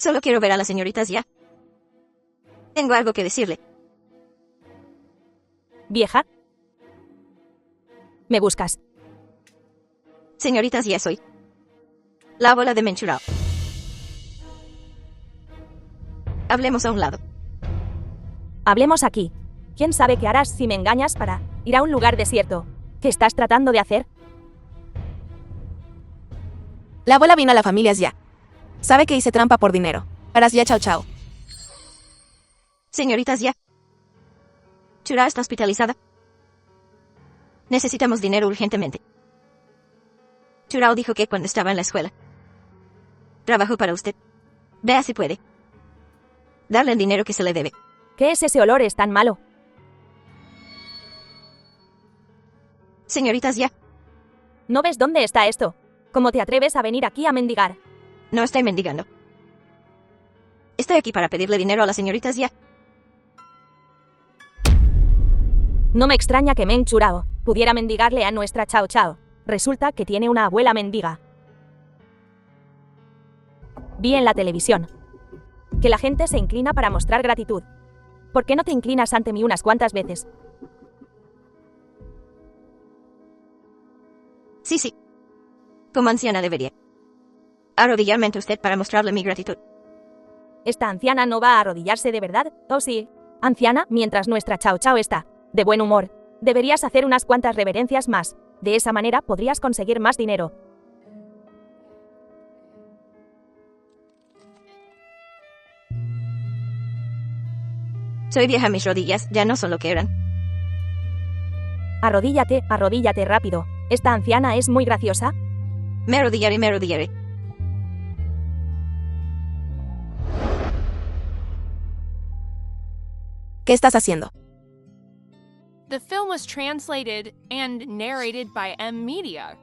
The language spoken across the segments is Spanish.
Solo quiero ver a las señoritas ya. Tengo algo que decirle. ¿Vieja? ¿Me buscas? Señoritas ya soy la abuela de Menchurao. Hablemos a un lado. Hablemos aquí. ¿Quién sabe qué harás si me engañas para ir a un lugar desierto? ¿Qué estás tratando de hacer? La abuela vino a la familia ya. Sabe que hice trampa por dinero. Harás ya chao chao. Señoritas ya. Churao está hospitalizada. Necesitamos dinero urgentemente. Churao dijo que cuando estaba en la escuela trabajó para usted. Vea si puede darle el dinero que se le debe. ¿Qué es ese olor? Es tan malo. Señoritas ya. ¿No ves dónde está esto? ¿Cómo te atreves a venir aquí a mendigar? No estoy mendigando. Estoy aquí para pedirle dinero a las señoritas ya. No me extraña que Meng Churao pudiera mendigarle a nuestra Chao Chao. Resulta que tiene una abuela mendiga. Vi en la televisión que la gente se inclina para mostrar gratitud. ¿Por qué no te inclinas ante mí unas cuantas veces? Sí. Como anciana debería arrodillarme ante usted para mostrarle mi gratitud. ¿Esta anciana no va a arrodillarse de verdad? ¿Oh sí? Anciana, mientras nuestra Chao Chao está de buen humor, deberías hacer unas cuantas reverencias más. De esa manera podrías conseguir más dinero. Soy vieja, mis rodillas ya no son lo que eran. Arrodíllate, arrodíllate rápido. ¿Esta anciana es muy graciosa? Me arrodillaré, me arrodillaré. ¿Qué estás haciendo? The film was translated and narrated by M Media.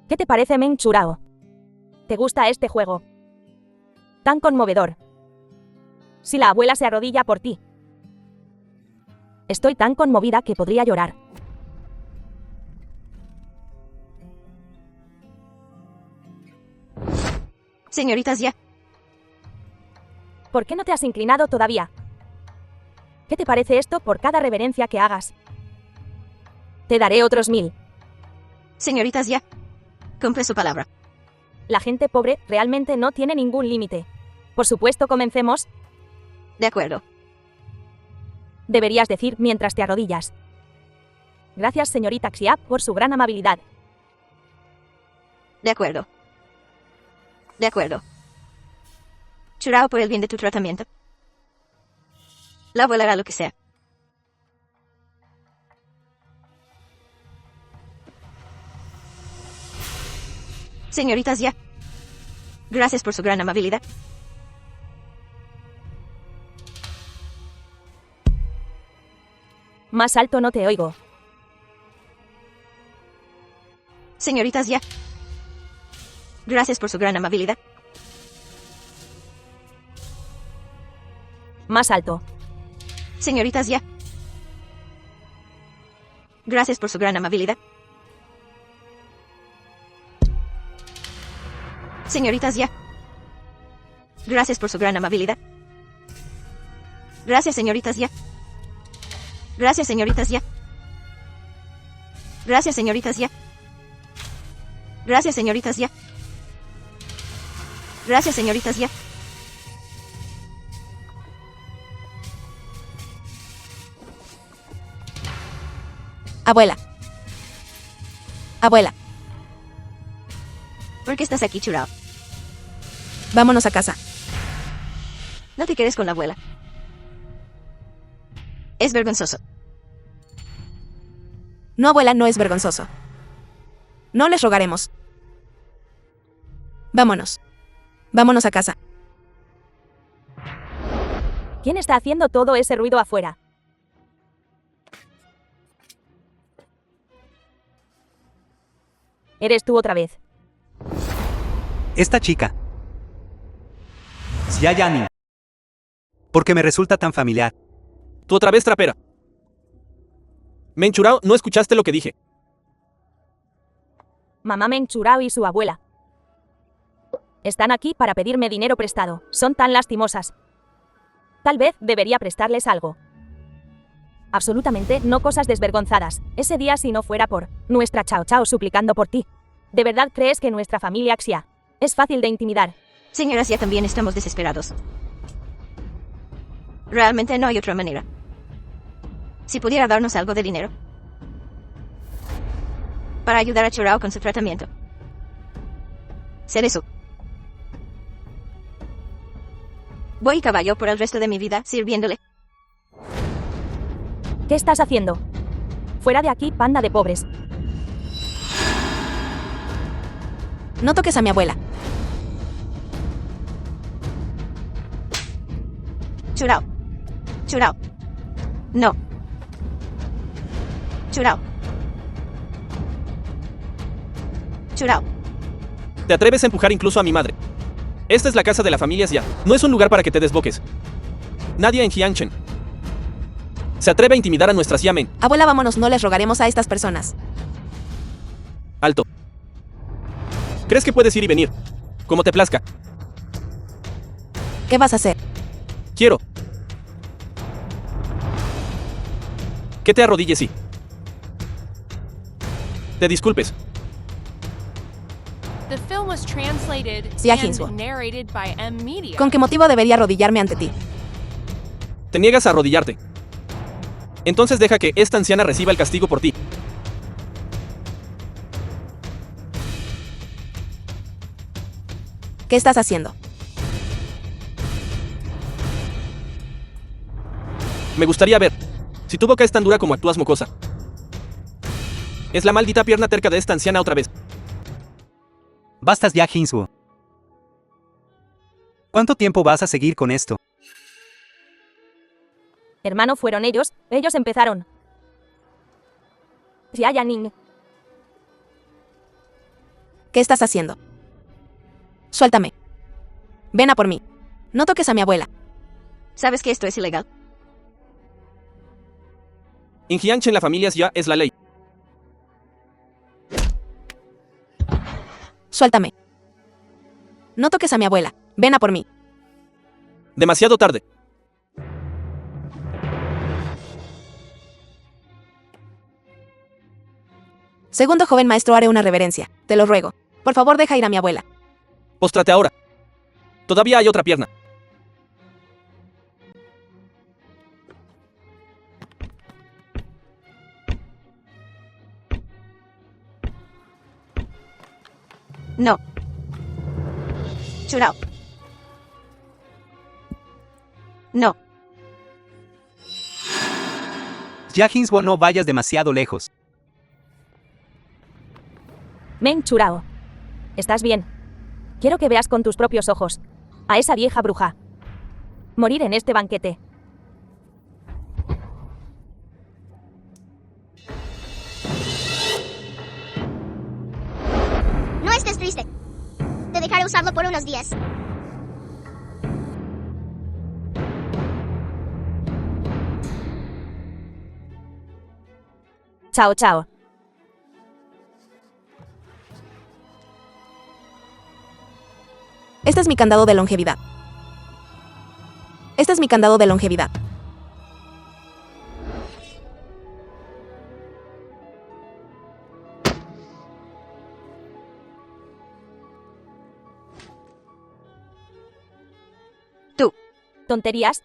¿Qué te parece Meng Churao? ¿Te gusta este juego? Tan conmovedor. Si la abuela se arrodilla por ti. Estoy tan conmovida que podría llorar. Señoritas ya. ¿Por qué no te has inclinado todavía? ¿Qué te parece esto por cada reverencia que hagas? Te daré otros 1000. Señoritas ya. Cumple su palabra. La gente pobre realmente no tiene ningún límite. Por supuesto, comencemos. De acuerdo. Deberías decir mientras te arrodillas. Gracias, señorita Xia, por su gran amabilidad. De acuerdo. De acuerdo. Churao, por el bien de tu tratamiento. La abuela hará lo que sea. Señoritas ya. Gracias por su gran amabilidad. Más alto no te oigo. Señoritas ya. Gracias por su gran amabilidad. Más alto. Señoritas ya. Gracias por su gran amabilidad. Señoritas ya. Gracias por su gran amabilidad. Gracias, señoritas ya. Gracias, señoritas ya. Gracias, señoritas ya. Gracias, señoritas ya. Gracias, señoritas ya. Abuela. Abuela, ¿Por qué estás aquí, Churao? vámonos a casa. No te quedes con la abuela. Es vergonzoso. No, abuela, no es vergonzoso. No les rogaremos. Vámonos. Vámonos a casa. ¿Quién está haciendo todo ese ruido afuera? Eres tú otra vez. Esta chica. Xia Yanin. Porque me resulta tan familiar. Tú otra vez, trapera. Meng Churao, ¿no escuchaste lo que dije? Mamá Meng Churao y su abuela. Están aquí para pedirme dinero prestado. Son tan lastimosas. Tal vez debería prestarles algo. Absolutamente no cosas desvergonzadas. Ese día si no fuera por nuestra Chao Chao suplicando por ti. ¿De verdad crees que nuestra familia Xia es fácil de intimidar? Señora Xia, también estamos desesperados. Realmente no hay otra manera. Si pudiera darnos algo de dinero para ayudar a Churao con su tratamiento. Seré su voy caballo por el resto de mi vida sirviéndole. ¿Qué estás haciendo? Fuera de aquí, panda de pobres. No toques a mi abuela. Churao. Churao. No. Churao. Churao. Te atreves a empujar incluso a mi madre. Esta es la casa de la familia Xia. No es un lugar para que te desboques. Nadie en Jiangchen se atreve a intimidar a nuestra Xia Meng. Abuela, vámonos, no les rogaremos a estas personas. Alto. ¿Crees que puedes ir y venir? Como te plazca. ¿Qué vas a hacer? Quiero que te arrodilles y te disculpes. The film was translated Xia and Hinswo. narrated by M Media. ¿Con qué motivo debería arrodillarme ante ti? Te niegas a arrodillarte. Entonces deja que esta anciana reciba el castigo por ti. ¿Qué estás haciendo? Me gustaría ver si tu boca es tan dura como actúas, mocosa. Es la maldita pierna terca de esta anciana otra vez. Bastas ya, Hinswo. ¿Cuánto tiempo vas a seguir con esto? Hermano, fueron ellos empezaron. Xia Yaning. ¿Qué estás haciendo? Suéltame. Ven a por mí. No toques a mi abuela. ¿Sabes que esto es ilegal? En Jiangchen la familia Xia es la ley. Suéltame. No toques a mi abuela. Ven a por mí. Demasiado tarde. Segundo joven maestro, haré una reverencia. Te lo ruego. Por favor, deja ir a mi abuela. Póstrate ahora. Todavía hay otra pierna. No. Churao. No. Ya, Hinswo, no vayas demasiado lejos. Meng Churao. ¿Estás bien? Quiero que veas con tus propios ojos a esa vieja bruja morir en este banquete. No estés triste. Te dejaré usarlo por unos días. Chao, chao. Este es mi candado de longevidad. Este es mi candado de longevidad. Tú. ¿Tonterías?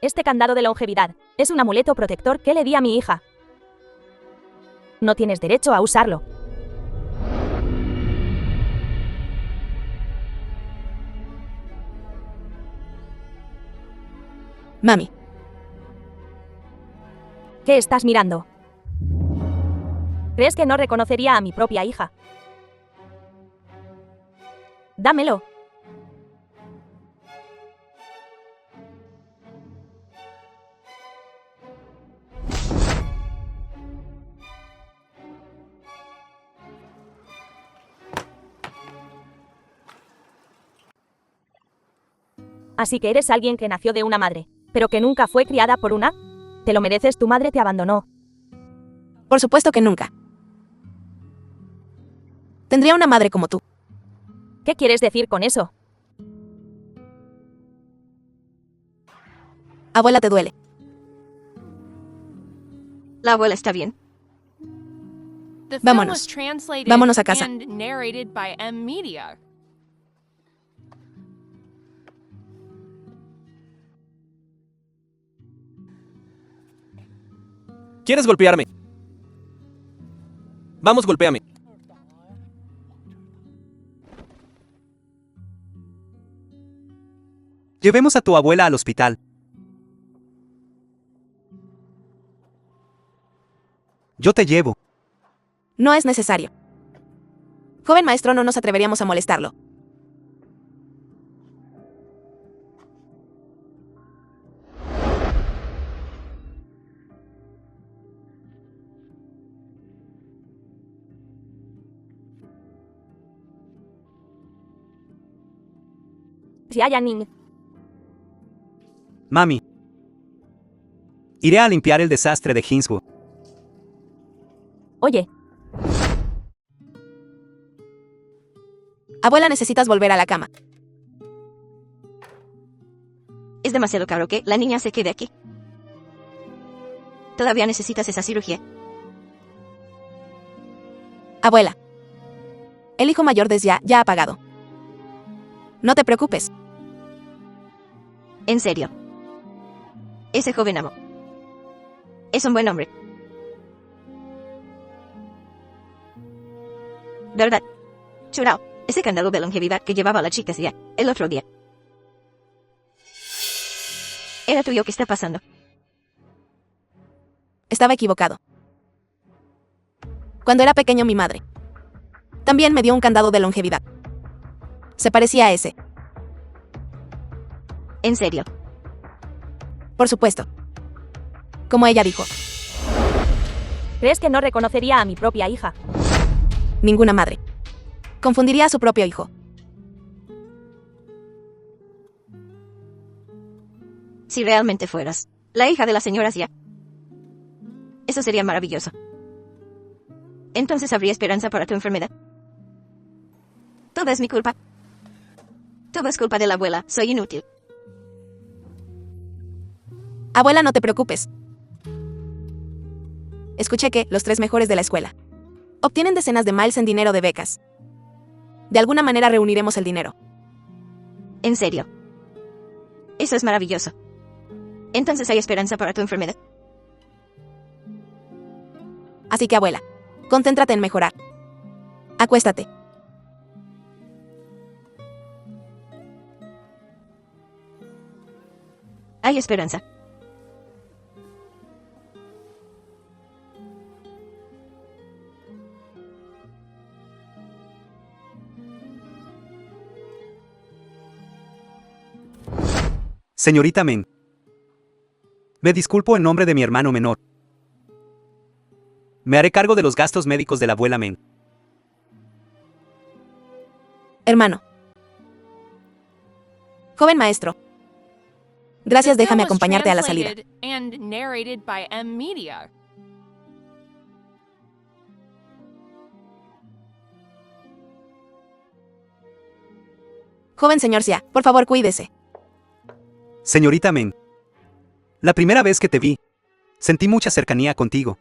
Este candado de longevidad es un amuleto protector que le di a mi hija. No tienes derecho a usarlo. Mami. ¿Qué estás mirando? ¿Crees que no reconocería a mi propia hija? Dámelo. Así que eres alguien que nació de una madre, pero que nunca fue criada por una. Te lo mereces, tu madre te abandonó. Por supuesto que nunca. Tendría una madre como tú. ¿Qué quieres decir con eso? Abuela, te duele. La abuela está bien. The film Vámonos. was translated Vámonos a casa. and narrated by M Media. ¿Quieres golpearme? Vamos, golpéame. Llevemos a tu abuela al hospital. Yo te llevo. No es necesario. Joven maestro, no nos atreveríamos a molestarlo. Xiaoyaning. Mami. Iré a limpiar el desastre de Hinswu. Oye, Abuela, necesitas volver a la cama. Es demasiado caro que la niña se quede aquí. Todavía necesitas esa cirugía. Abuela. El hijo mayor de Xia ya ha pagado. No te preocupes. En serio. Ese joven amo. Es un buen hombre. ¿Verdad? Churao, ese candado de longevidad que llevaba la chica Xia el otro día. ¿Era tuyo? ¿Qué está pasando? Estaba equivocado. Cuando era pequeño, mi madre también me dio un candado de longevidad. Se parecía a ese. En serio. Por supuesto. Como ella dijo, ¿crees que no reconocería a mi propia hija? ninguna madre confundiría a su propio hijo. Si realmente fueras la hija de la señora Xia, eso sería maravilloso. Entonces habría esperanza para tu enfermedad. Todo es mi culpa. Todo es culpa de la abuela. Soy inútil. Abuela, no te preocupes. Escuché que los 3 mejores de la escuela obtienen decenas de miles en dinero de becas. De alguna manera reuniremos el dinero. En serio. Eso es maravilloso. Entonces hay esperanza para tu enfermedad. Así que, abuela, concéntrate en mejorar. Acuéstate. Hay esperanza. Señorita Men. Me disculpo en nombre de mi hermano menor. Me haré cargo de los gastos médicos de la abuela Men. Hermano. Joven maestro. Gracias, The déjame film was acompañarte a la salida. translated and narrated by M Media. Joven señor Xia, por favor, cuídese. Señorita Men. La primera vez que te vi, sentí mucha cercanía contigo.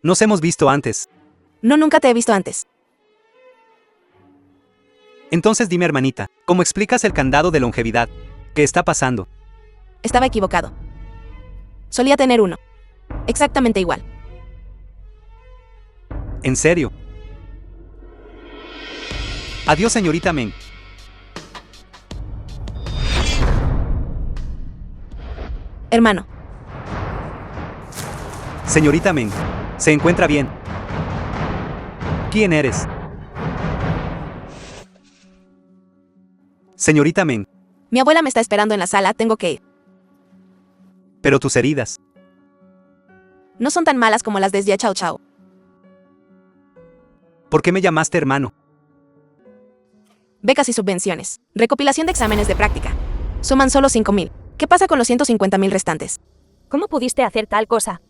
Nos hemos visto antes. No, nunca te he visto antes. Entonces dime, hermanita, ¿cómo explicas el candado de longevidad? ¿Qué está pasando? Estaba equivocado. Solía tener uno. Exactamente igual. ¿En serio? Adiós, señorita Men. Hermano. Señorita Men, ¿se encuentra bien? ¿Quién eres? Señorita Men, Mi abuela me está esperando en la sala, tengo que ir. pero tus heridas. No son tan malas como las de Xia Chao Chao. ¿Por qué me llamaste hermano? Becas y subvenciones. Recopilación de exámenes de práctica. Suman solo 5,000. ¿Qué pasa con los 150,000 restantes? ¿Cómo pudiste hacer tal cosa?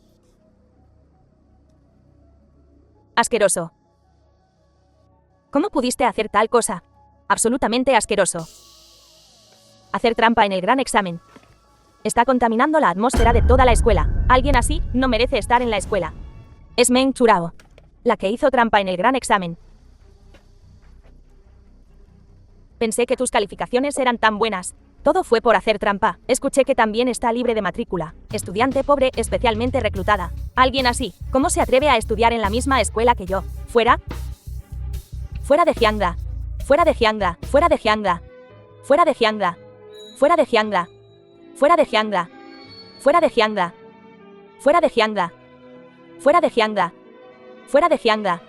Asqueroso. ¿Cómo pudiste hacer tal cosa? Absolutamente asqueroso. Hacer trampa en el gran examen. Está contaminando la atmósfera de toda la escuela. Alguien así no merece estar en la escuela. Es Meng Churao, la que hizo trampa en el gran examen. Pensé que tus calificaciones eran tan buenas. Todo fue por hacer trampa. Escuché que también está libre de matrícula. Estudiante pobre especialmente reclutada. Alguien así, ¿cómo se atreve a estudiar en la misma escuela que yo? ¿Fuera? Fuera de Jiangda. Fuera de Jiangda. Fuera de Jiangda. Fuera de Jiangda. Fuera de Jiangda. Fuera de Jiangda. Fuera de Jiangda. Fuera de Jiangda. Fuera de Jiangda. Fuera de Jiangda.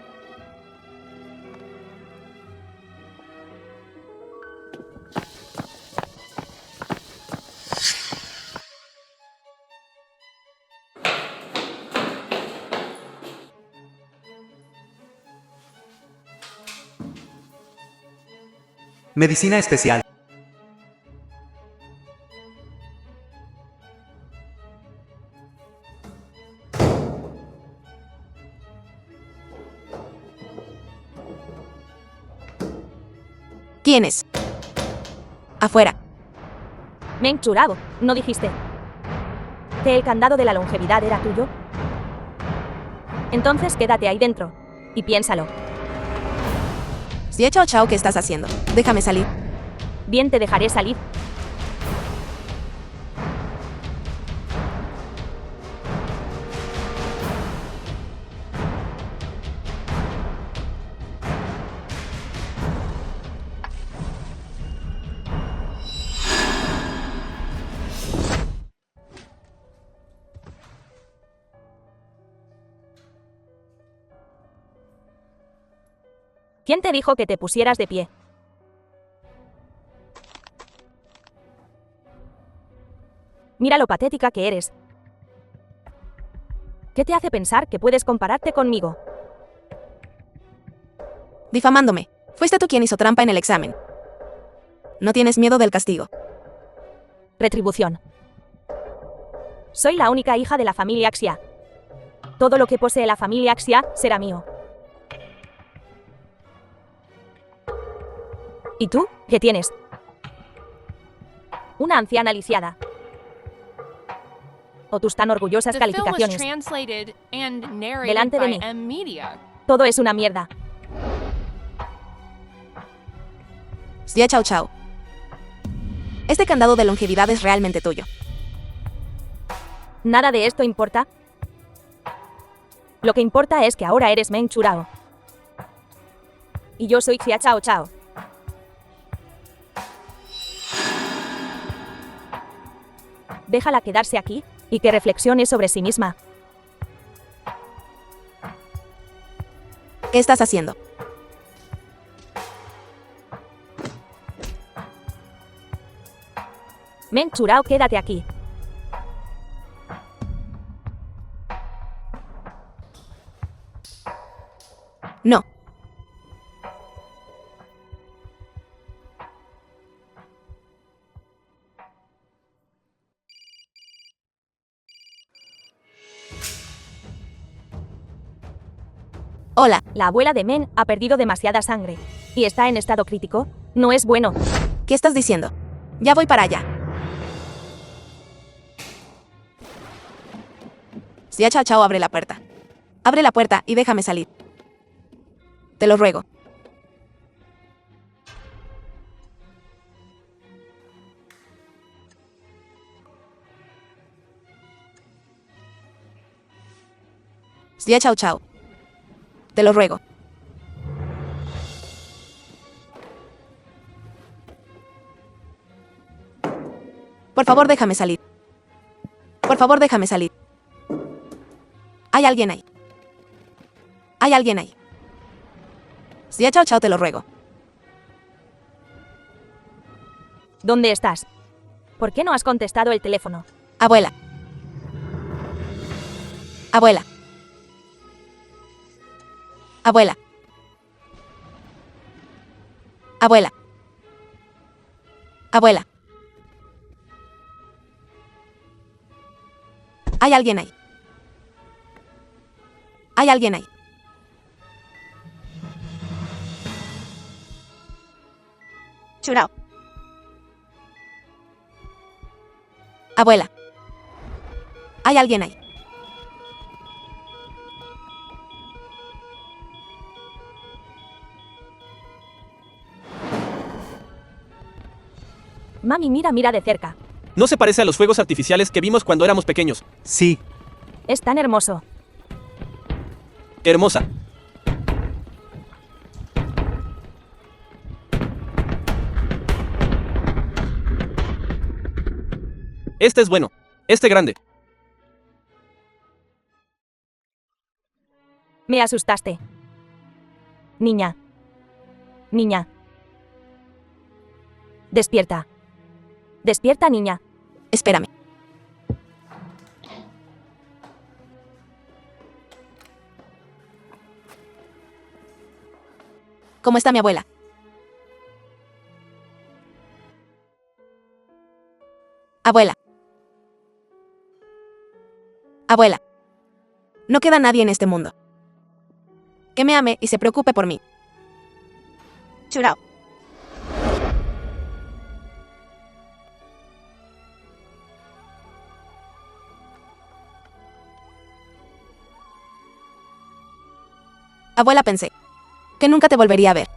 Medicina especial. ¿Quién es? Afuera. Meng Churao, ¿no dijiste que el candado de la longevidad era tuyo? Entonces quédate ahí dentro y piénsalo. Xie Chao Chao, ¿qué estás haciendo? Déjame salir. Bien, te dejaré salir. ¿Quién te dijo que te pusieras de pie? Mira lo patética que eres. ¿Qué te hace pensar que puedes compararte conmigo? Difamándome. Fuiste tú quien hizo trampa en el examen. ¿No tienes miedo del castigo? Retribución. Soy la única hija de la familia Xia. Todo lo que posee la familia Xia será mío. ¿Y tú? ¿Qué tienes? Una anciana lisiada. O tus tan orgullosas The film was calificaciones. translated and narrated Delante de by mí. M-Media. Todo es una mierda. Xie Chao Chao. Este candado de longevidad es realmente tuyo. ¿Nada de esto importa? Lo que importa es que ahora eres Meng Churao. Y yo soy Xia Chao Chao. Déjala quedarse aquí y que reflexione sobre sí misma. ¿Qué estás haciendo? Meng Churao, quédate aquí. No. Hola. La abuela de Men ha perdido demasiada sangre y está en estado crítico. No es bueno. ¿Qué estás diciendo? Ya voy para allá. Xie Chao Chao, abre la puerta. Abre la puerta y déjame salir. Te lo ruego. Xie Chao Chao. Te lo ruego. Por favor, déjame salir. Por favor, déjame salir. Hay alguien ahí. Hay alguien ahí. Xie Chao Chao, te lo ruego. ¿Dónde estás? ¿Por qué no has contestado el teléfono? Abuela. Abuela. Abuela. Abuela. Abuela. Hay alguien ahí. Hay alguien ahí. Churao. Abuela. Hay alguien ahí. Mami, mira, mira de cerca. No se parece a los fuegos artificiales que vimos cuando éramos pequeños. Sí, Es tan hermoso. Hermosa. Este es bueno. Este grande. Me asustaste. Niña. Niña. Despierta. Despierta, niña. Espérame. ¿Cómo está mi abuela? Abuela. Abuela. No queda nadie en este mundo que me ame y se preocupe por mí. Churao. Abuela, pensé que nunca te volvería a ver.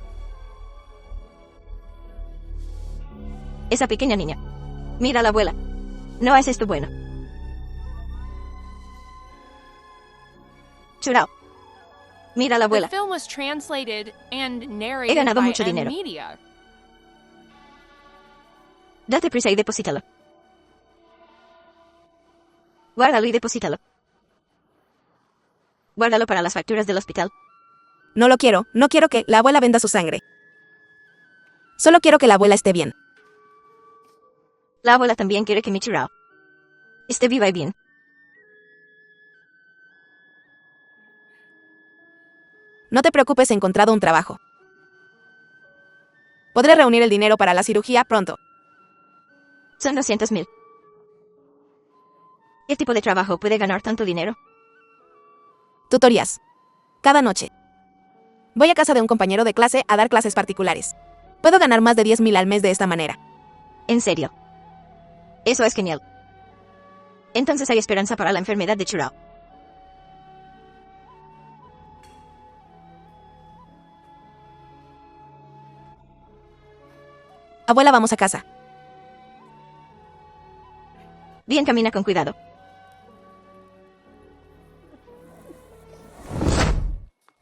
Esa pequeña niña. Mira a la abuela. No es esto bueno. Churao. Mira a la The abuela. film was translated and He narrated ganado by mucho M dinero. Media. Date prisa y deposítalo. Guárdalo y deposítalo. Guárdalo para las facturas del hospital. No lo quiero, no quiero que la abuela venda su sangre. Solo quiero que la abuela esté bien. La abuela también quiere que mi Churao esté viva y bien. No te preocupes, he encontrado un trabajo. Podré reunir el dinero para la cirugía pronto. Son 200,000. ¿Qué tipo de trabajo puede ganar tanto dinero? Tutorías. Cada noche. Voy a casa de un compañero de clase a dar clases particulares. Puedo ganar más de 10,000 al mes de esta manera. En serio. Eso es genial. Entonces hay esperanza para la enfermedad de Churao. Abuela, vamos a casa. Bien, camina con cuidado.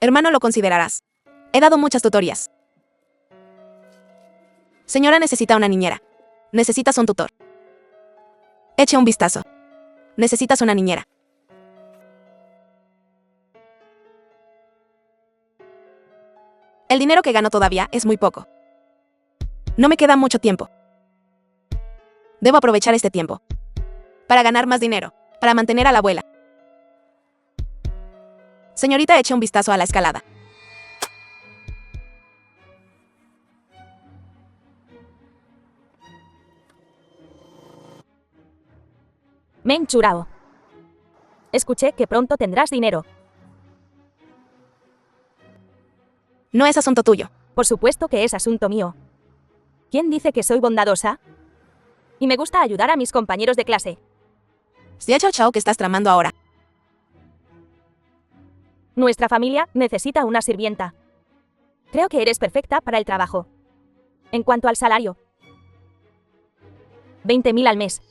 Hermano, lo considerarás. He dado muchas tutorías. Señora, necesita una niñera. Necesitas un tutor. Eche un vistazo. Necesitas una niñera. El dinero que gano todavía es muy poco. No me queda mucho tiempo. Debo aprovechar este tiempo para ganar más dinero, para mantener a la abuela. Señorita, eche un vistazo a la escalada. Meng Churao. Escuché que pronto tendrás dinero. No es asunto tuyo. Por supuesto que es asunto mío. ¿Quién dice que soy bondadosa? Y me gusta ayudar a mis compañeros de clase. Xia Chao Chao, ¿qué estás tramando ahora? Nuestra familia necesita una sirvienta. Creo que eres perfecta para el trabajo. En cuanto al salario, 20,000 al mes.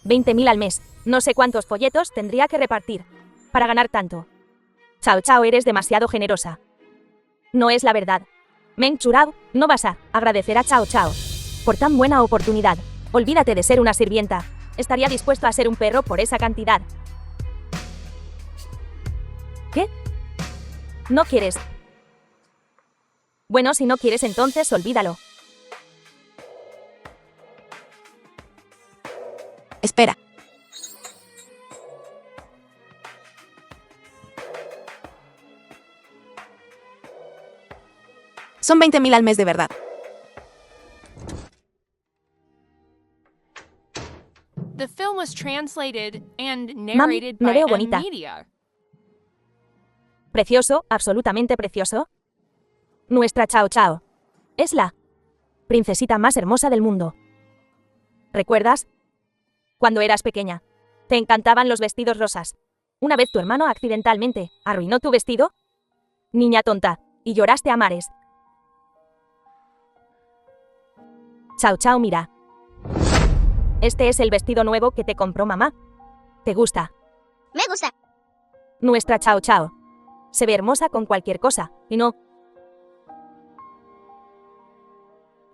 20,000 al mes. No sé cuántos folletos tendría que repartir para ganar tanto. Chao Chao, eres demasiado generosa. No es la verdad. Meng Churao, no vas a agradecer a Chao Chao por tan buena oportunidad. Olvídate de ser una sirvienta. Estaría dispuesto a ser un perro por esa cantidad. ¿Qué? ¿No quieres? Bueno, si no quieres, entonces olvídalo. Espera. Son 20,000 al mes de verdad. The film was translated and narrated me by veo M bonita. Media. Precioso, absolutamente precioso. Nuestra Chao Chao. Es la Princesita más hermosa del mundo. ¿Recuerdas? Cuando eras pequeña, te encantaban los vestidos rosas. Una vez tu hermano accidentalmente arruinó tu vestido. Niña tonta, y lloraste a mares. Chao Chao, mira. Este es el vestido nuevo que te compró mamá. ¿Te gusta? Me gusta. Nuestra Chao Chao se ve hermosa con cualquier cosa, ¿y no?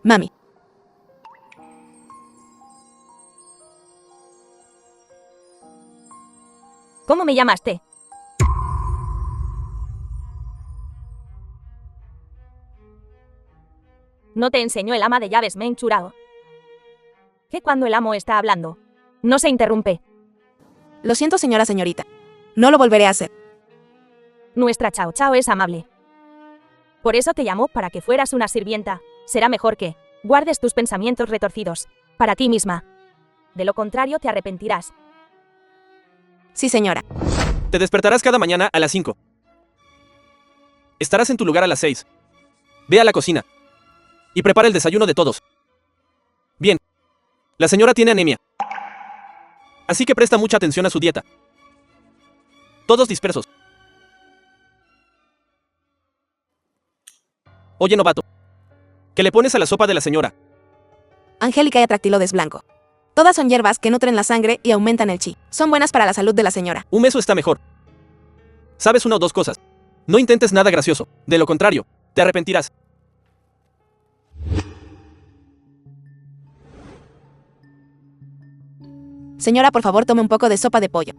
Mami. ¿Cómo me llamaste? ¿No te enseñó el ama de llaves Meng Churao? Que cuando el amo está hablando, no se interrumpe. Lo siento, señorita. No lo volveré a hacer. Nuestra Chao Chao es amable. Por eso te llamó para que fueras una sirvienta. Será mejor que guardes tus pensamientos retorcidos para ti misma. De lo contrario te arrepentirás. Sí, señora. Te despertarás cada mañana a las 5. Estarás en tu lugar a las 6. Ve a la cocina. Y prepara el desayuno de todos. Bien. La señora tiene anemia. Así que presta mucha atención a su dieta. Todos dispersos. Oye, novato. ¿Qué le pones a la sopa de la señora? Angélica y Atractilodes blanco. Todas son hierbas que nutren la sangre y aumentan el chi. Son buenas para la salud de la señora. Un meso está mejor. ¿Sabes una o dos cosas? No intentes nada gracioso. De lo contrario, te arrepentirás. Señora, por favor, tome un poco de sopa de pollo.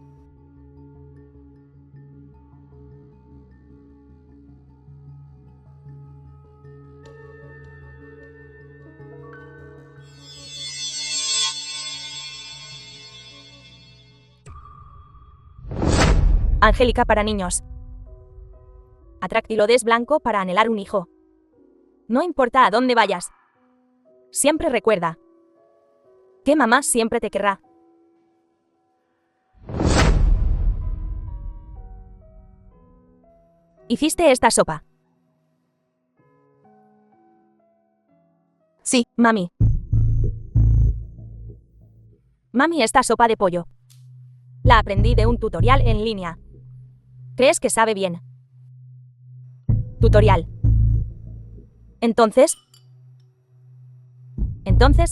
Angélica para niños. Atractilodes blanco para anhelar un hijo. No importa a dónde vayas. Siempre recuerda que mamá siempre te querrá. ¿Hiciste esta sopa? Sí. Mami. Mami, esta sopa de pollo la aprendí de un tutorial en línea. ¿Crees que sabe bien? Tutorial. Entonces,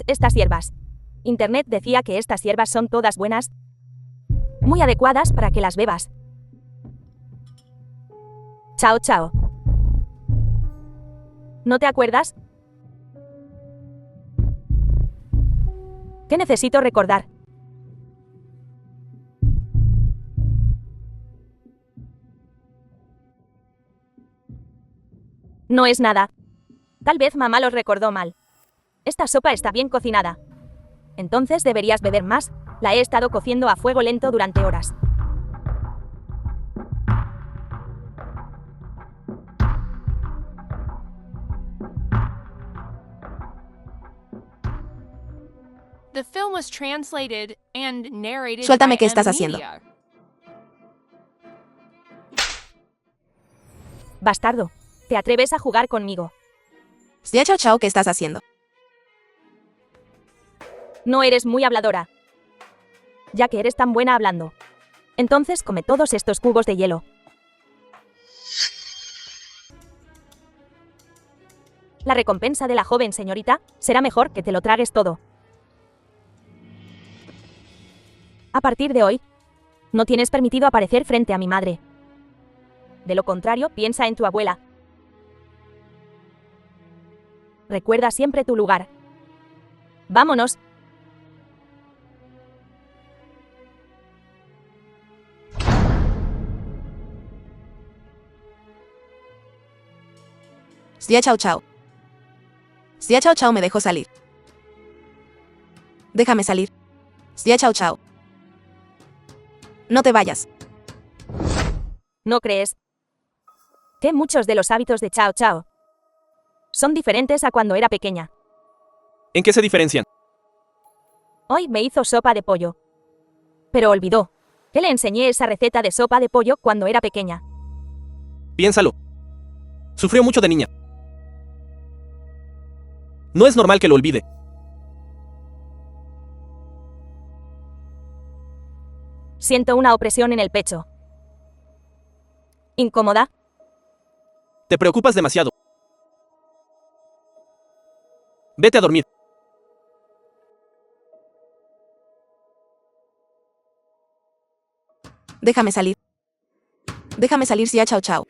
estas hierbas. Internet decía que estas hierbas son todas buenas, muy adecuadas para que las bebas. Chao Chao. ¿No te acuerdas? ¿Qué necesito recordar? No es nada. Tal vez mamá los recordó mal. Esta sopa está bien cocinada. Entonces deberías beber más. La he estado cociendo a fuego lento durante horas. The film was translated and narrated Suéltame, by ¿qué estás M haciendo? Media. Bastardo. ¿Te atreves a jugar conmigo? Ya, Chao Chao, ¿qué estás haciendo? No eres muy habladora. Ya que eres tan buena hablando. Entonces come todos estos cubos de hielo. La recompensa de la joven señorita será mejor que te lo tragues todo. A partir de hoy, no tienes permitido aparecer frente a mi madre. De lo contrario, piensa en tu abuela. Recuerda siempre tu lugar. ¡Vámonos! Ya, Chao Chao. Ya, Chao Chao me dejó salir. Déjame salir. Ya, Chao Chao. No te vayas. ¿No crees que muchos de los hábitos de Chao Chao son diferentes a cuando era pequeña? ¿En qué se diferencian? Hoy me hizo sopa de pollo. Pero olvidó que le enseñé esa receta de sopa de pollo cuando era pequeña. Piénsalo. Sufrió mucho de niña. No es normal que lo olvide. Siento una opresión en el pecho. ¿Incómoda? Te preocupas demasiado. Vete a dormir. Déjame salir. Déjame salir, Xia Chao Chao.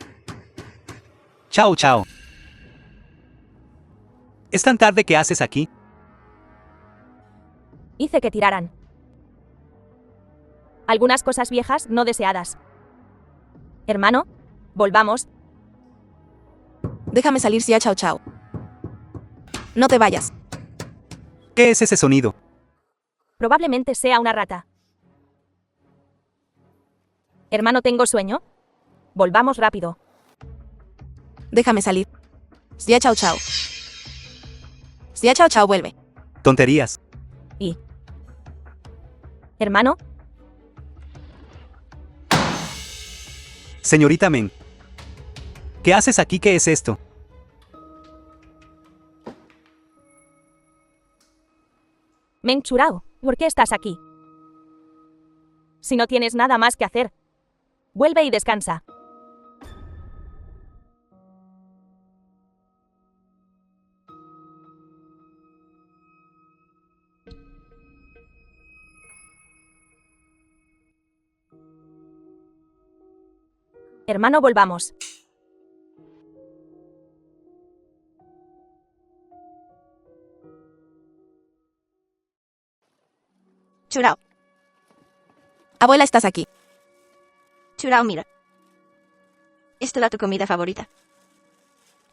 Chao, chao. ¿Es tan tarde que haces aquí? Hice que tiraran algunas cosas viejas no deseadas. Hermano, volvamos. Déjame salir, Xia Chao Chao. No te vayas. ¿Qué es ese sonido? Probablemente sea una rata. Hermano, tengo sueño. Volvamos rápido. Déjame salir. Xia Chao Chao. Xia Chao Chao, vuelve. Tonterías. Y... Hermano, Señorita Meng. ¿Qué haces aquí? ¿Qué es esto? Meng Churao, ¿por qué estás aquí? Si no tienes nada más que hacer, vuelve y descansa. Hermano, volvamos. Churao. Abuela, estás aquí. Churao, mira. ¿Es toda tu comida favorita?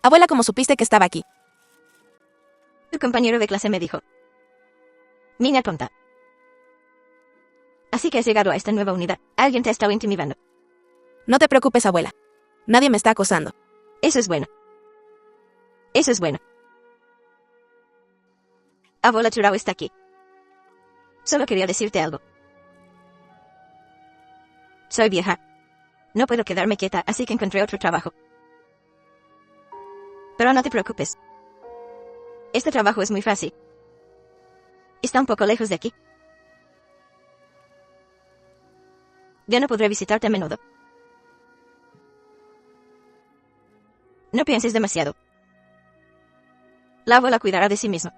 Abuela, ¿cómo supiste que estaba aquí? Tu compañero de clase me dijo. Niña tonta. Así que has llegado a esta nueva unidad. Alguien te ha estado intimidando. No te preocupes, abuela. Nadie me está acosando. Eso es bueno. Eso es bueno. Abuela Churao está aquí. Solo quería decirte algo. Soy vieja. No puedo quedarme quieta, así que encontré otro trabajo. Pero no te preocupes. Este trabajo es muy fácil. Está un poco lejos de aquí. Ya no podré visitarte a menudo. No pienses demasiado. La abuela cuidará de sí misma.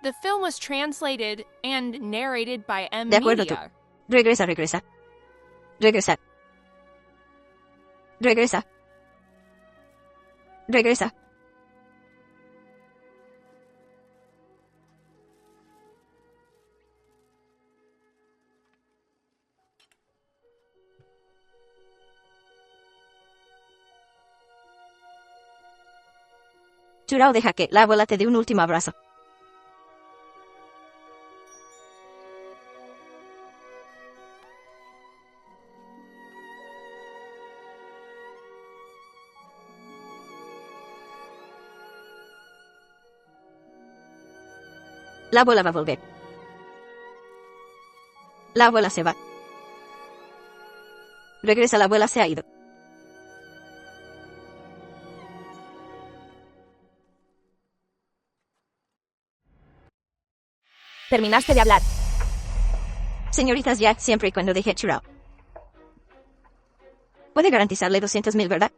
The film was translated and narrated by M. De acuerdo, tú. Media. Regresa, regresa. Regresa. Regresa. Regresa. Churao, deja que la abuela te dé un último abrazo. La abuela va a volver. La abuela se va. Regresa, la abuela se ha ido. Terminaste de hablar. Señoritas, ya, siempre y cuando deje a Churao. Puede garantizarle 200.000, ¿verdad?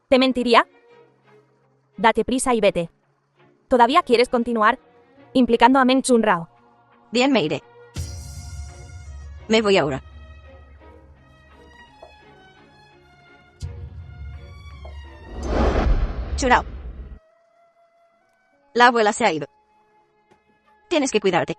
¿Te mentiría? Date prisa y vete. ¿Todavía quieres continuar? Implicando a Meng Chunrao. Bien, me iré. Me voy ahora. Churao. La abuela se ha ido. Tienes que cuidarte.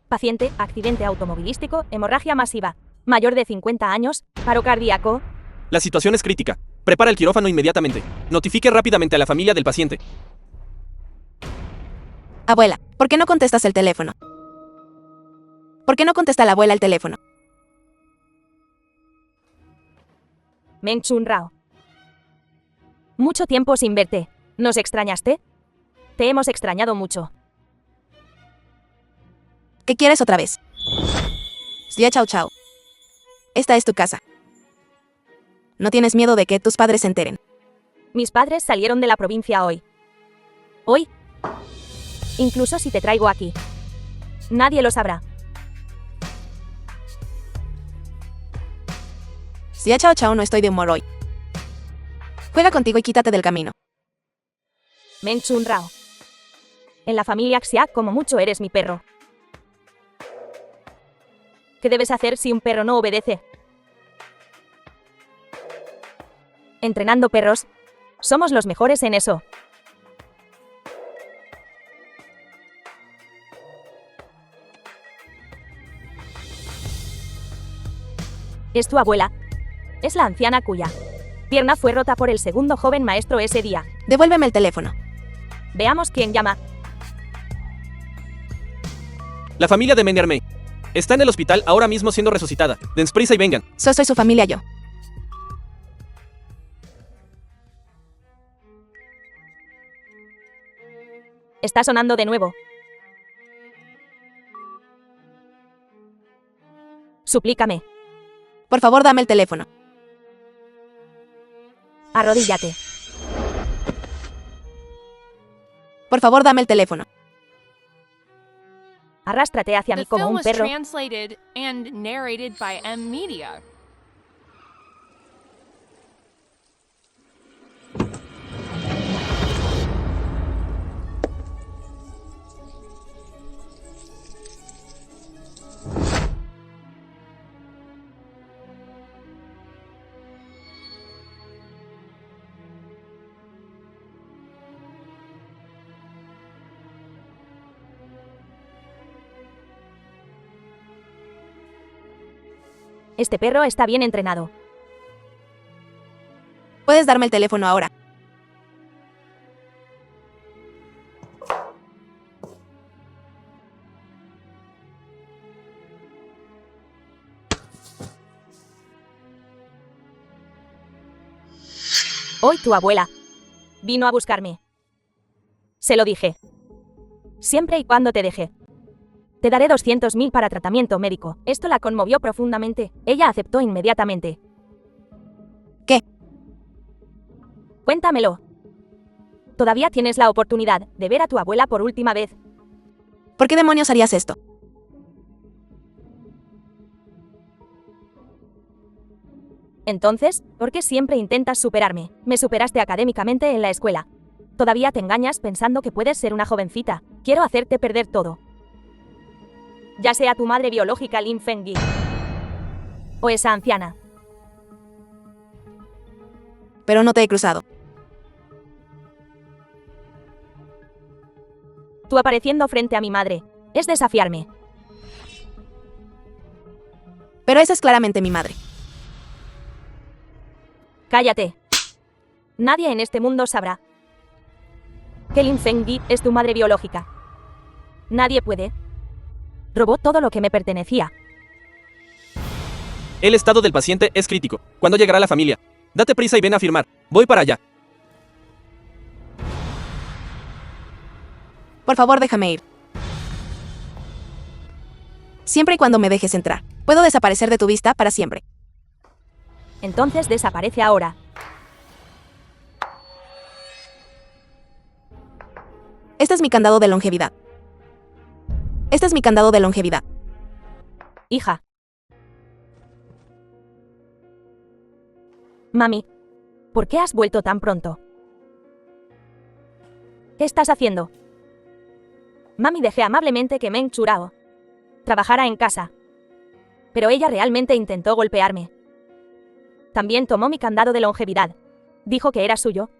Paciente, accidente automovilístico, hemorragia masiva. Mayor de 50 años, paro cardíaco. La situación es crítica. Prepara el quirófano inmediatamente. Notifique rápidamente a la familia del paciente. Abuela, ¿por qué no contestas el teléfono? ¿Por qué no contesta la abuela el teléfono? Meng Chunrao. Mucho tiempo sin verte. ¿Nos extrañaste? Te hemos extrañado mucho. ¿Qué quieres otra vez? Xia Chao Chao. Esta es tu casa. ¿No tienes miedo de que tus padres se enteren? Mis padres salieron de la provincia hoy. ¿Hoy? Incluso si te traigo aquí. Nadie lo sabrá. Xia Chao Chao, no estoy de humor hoy. Juega contigo y quítate del camino. Meng Chun Rao. En la familia Xia, como mucho eres mi perro. ¿Qué debes hacer si un perro no obedece? Entrenando perros. Somos los mejores en eso. Es tu abuela. Es la anciana cuya pierna fue rota por el segundo joven maestro ese día. Devuélveme el teléfono. Veamos quién llama. La familia de Mendiarmei está en el hospital ahora mismo siendo resucitada. Dens prisa y vengan. Soy su familia yo. Está sonando de nuevo. Suplícame. Por favor, dame el teléfono. Arrodíllate. Por favor, dame el teléfono. Arrástrate hacia The mí como film un was perro. translated and narrated by M Media. Este perro está bien entrenado. Puedes darme el teléfono ahora. Hoy tu abuela vino a buscarme. Se lo dije. Siempre y cuando te deje. Te daré 200.000 para tratamiento médico. Esto la conmovió profundamente. Ella aceptó inmediatamente. ¿Qué? Cuéntamelo. Todavía tienes la oportunidad de ver a tu abuela por última vez. ¿Por qué demonios harías esto? Entonces, ¿por qué siempre intentas superarme? Me superaste académicamente en la escuela. Todavía te engañas pensando que puedes ser una jovencita. Quiero hacerte perder todo. Ya sea tu madre biológica Lin Fengyi o esa anciana. Pero no te he cruzado. Tú apareciendo frente a mi madre es desafiarme. Pero esa es claramente mi madre. Cállate. Nadie en este mundo sabrá que Lin Fengyi es tu madre biológica. Nadie puede. Robó todo lo que me pertenecía. El estado del paciente es crítico. ¿Cuándo llegará la familia? Date prisa y ven a firmar. Voy para allá. Por favor, déjame ir. Siempre y cuando me dejes entrar. Puedo desaparecer de tu vista para siempre. Entonces desaparece ahora. Este es mi candado de longevidad. Este es mi candado de longevidad. Hija. Mami, ¿por qué has vuelto tan pronto? ¿Qué estás haciendo? Mami, dejé amablemente que Meng Churao trabajara en casa. Pero ella realmente intentó golpearme. También tomó mi candado de longevidad. Dijo que era suyo.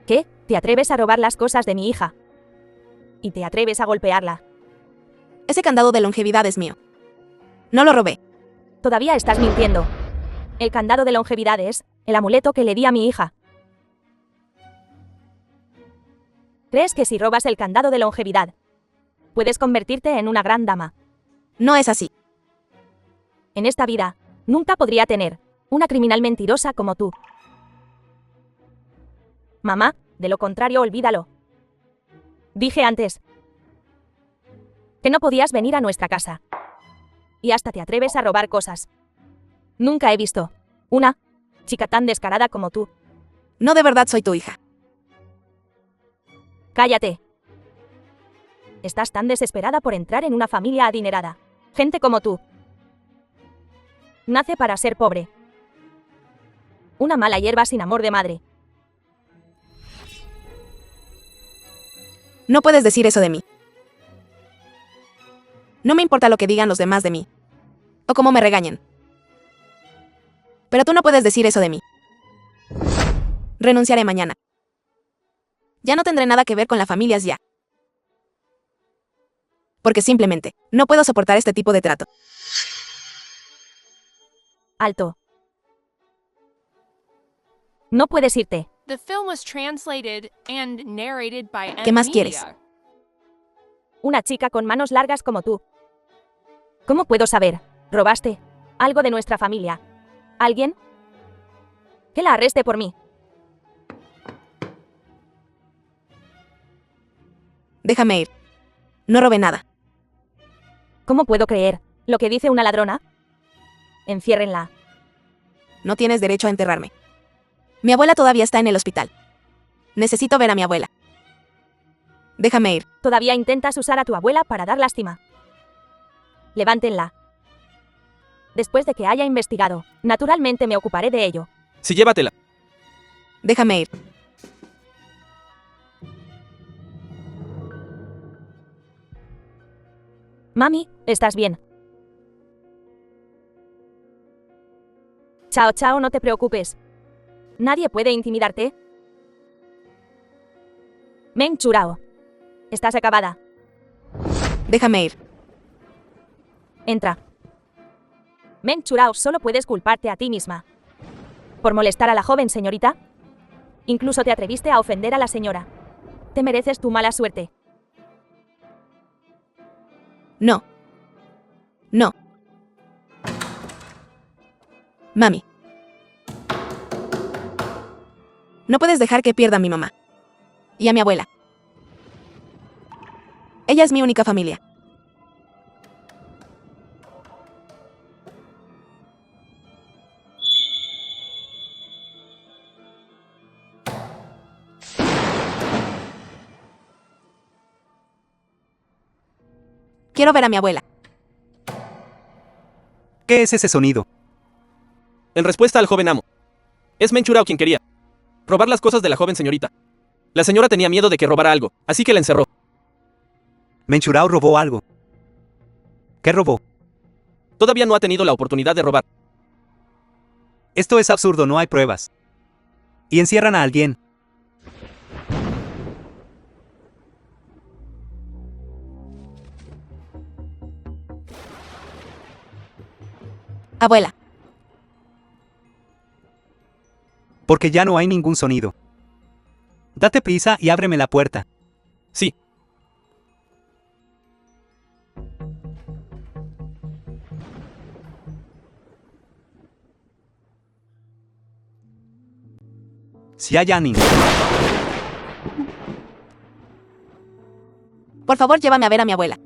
¿Qué? ¿Te atreves a robar las cosas de mi hija? ¿Y te atreves a golpearla? Ese candado de longevidad es mío. No lo robé. Todavía estás mintiendo. El candado de longevidad es el amuleto que le di a mi hija. ¿Crees que si robas el candado de longevidad, puedes convertirte en una gran dama? No es así. En esta vida, nunca podría tener una criminal mentirosa como tú. Mamá, de lo contrario olvídalo. Dije antes que no podías venir a nuestra casa. Y hasta te atreves a robar cosas. Nunca he visto una chica tan descarada como tú. No, de verdad soy tu hija. Cállate. Estás tan desesperada por entrar en una familia adinerada. Gente como tú nace para ser pobre. Una mala hierba sin amor de madre. No puedes decir eso de mí. No me importa lo que digan los demás de mí. O cómo me regañen. Pero tú no puedes decir eso de mí. Renunciaré mañana. Ya no tendré nada que ver con la familia ya. Porque simplemente no puedo soportar este tipo de trato. Alto. No puedes irte. The film was translated and narrated by ¿Qué más quieres? Media. Una chica con manos largas como tú. ¿Cómo puedo saber? ¿Robaste algo de nuestra familia? ¿Alguien? Que la arreste por mí. Déjame ir. No robé nada. ¿Cómo puedo creer lo que dice una ladrona? Enciérrenla. No tienes derecho a enterrarme. Mi abuela todavía está en el hospital. Necesito ver a mi abuela. Déjame ir. Todavía intentas usar a tu abuela para dar lástima. Levántenla. Después de que haya investigado, naturalmente me ocuparé de ello. Sí, llévatela. Déjame ir. Mami, ¿estás bien? Chao, chao, no te preocupes. Nadie puede intimidarte. Meng Churao. Estás acabada. Déjame ir. Entra. Meng Churao, solo puedes culparte a ti misma. ¿Por molestar a la joven señorita? Incluso te atreviste a ofender a la señora. Te mereces tu mala suerte. No. No. Mami. No puedes dejar que pierda a mi mamá. Y a mi abuela. Ella es mi única familia. Quiero ver a mi abuela. ¿Qué es ese sonido? En respuesta al joven amo. Es Menchurao quien quería robar las cosas de la joven señorita. La señora tenía miedo de que robara algo, así que la encerró. Menchurao robó algo. ¿Qué robó? Todavía no ha tenido la oportunidad de robar. Esto es absurdo, no hay pruebas. Y encierran a alguien. Abuela. Porque ya no hay ningún sonido. Date prisa y ábreme la puerta. Sí. Si hay Annie. Por favor, llévame a ver a mi abuela.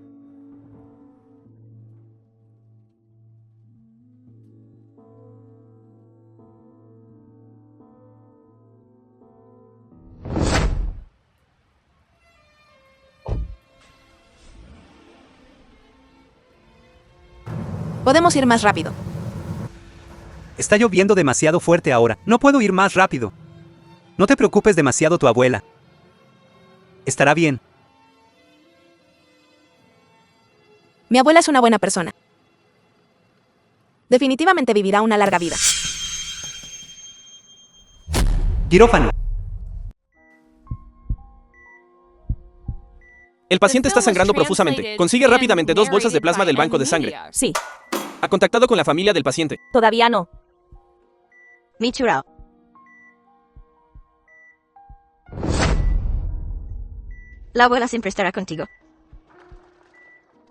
Podemos ir más rápido. Está lloviendo demasiado fuerte ahora. No puedo ir más rápido. No te preocupes demasiado, tu abuela. Estará bien. Mi abuela es una buena persona. Definitivamente vivirá una larga vida. Quirófano. El paciente está sangrando profusamente. Consigue rápidamente 2 bolsas de plasma del banco de sangre. Sí, Ha contactado con la familia del paciente. todavía no. Michurao. La abuela siempre estará contigo.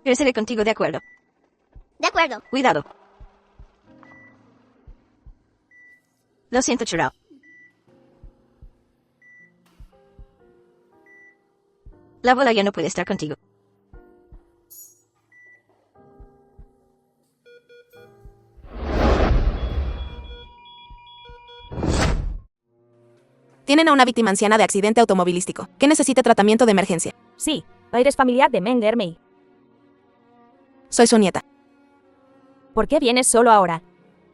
Creceré contigo, de acuerdo. De acuerdo. Cuidado. Lo siento, Churao. La abuela ya no puede estar contigo. Tienen a una víctima anciana de accidente automovilístico, que necesita tratamiento de emergencia. Sí, eres familiar de Meng Ermei. Soy su nieta. ¿Por qué vienes solo ahora?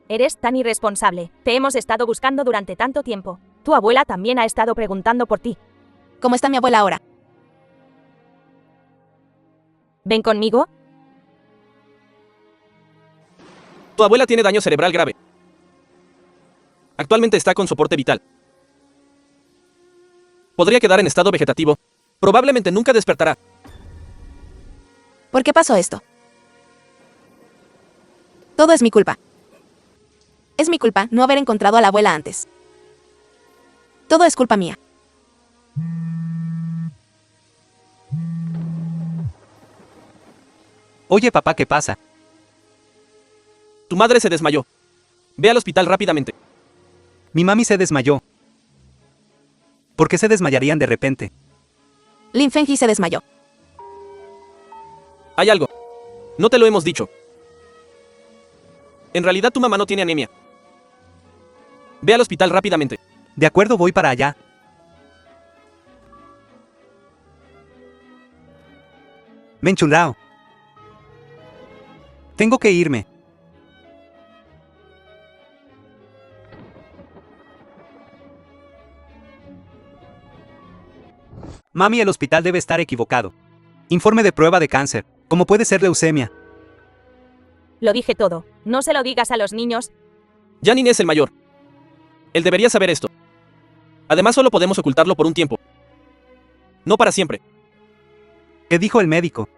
Eres tan irresponsable. Te hemos estado buscando durante tanto tiempo. Tu abuela también ha estado preguntando por ti. ¿Cómo está mi abuela ahora? ¿Ven conmigo? Tu abuela tiene daño cerebral grave. Actualmente está con soporte vital. Podría quedar en estado vegetativo. Probablemente nunca despertará. ¿Por qué pasó esto? Todo es mi culpa. Es mi culpa no haber encontrado a la abuela antes. Todo es culpa mía. Oye, papá, ¿qué pasa? Tu madre se desmayó. Ve al hospital rápidamente. Mi mami se desmayó. ¿Por qué se desmayarían de repente? Lin Fengji se desmayó. Hay algo. No te lo hemos dicho. En realidad tu mamá no tiene anemia. Ve al hospital rápidamente. De acuerdo, voy para allá. Menchunrao. Tengo que irme. Mami, el hospital debe estar equivocado. Informe de prueba de cáncer. ¿Cómo puede ser leucemia? Lo dije todo. No se lo digas a los niños. Janine es el mayor. Él debería saber esto. Además, solo podemos ocultarlo por un tiempo. No para siempre. ¿Qué dijo el médico?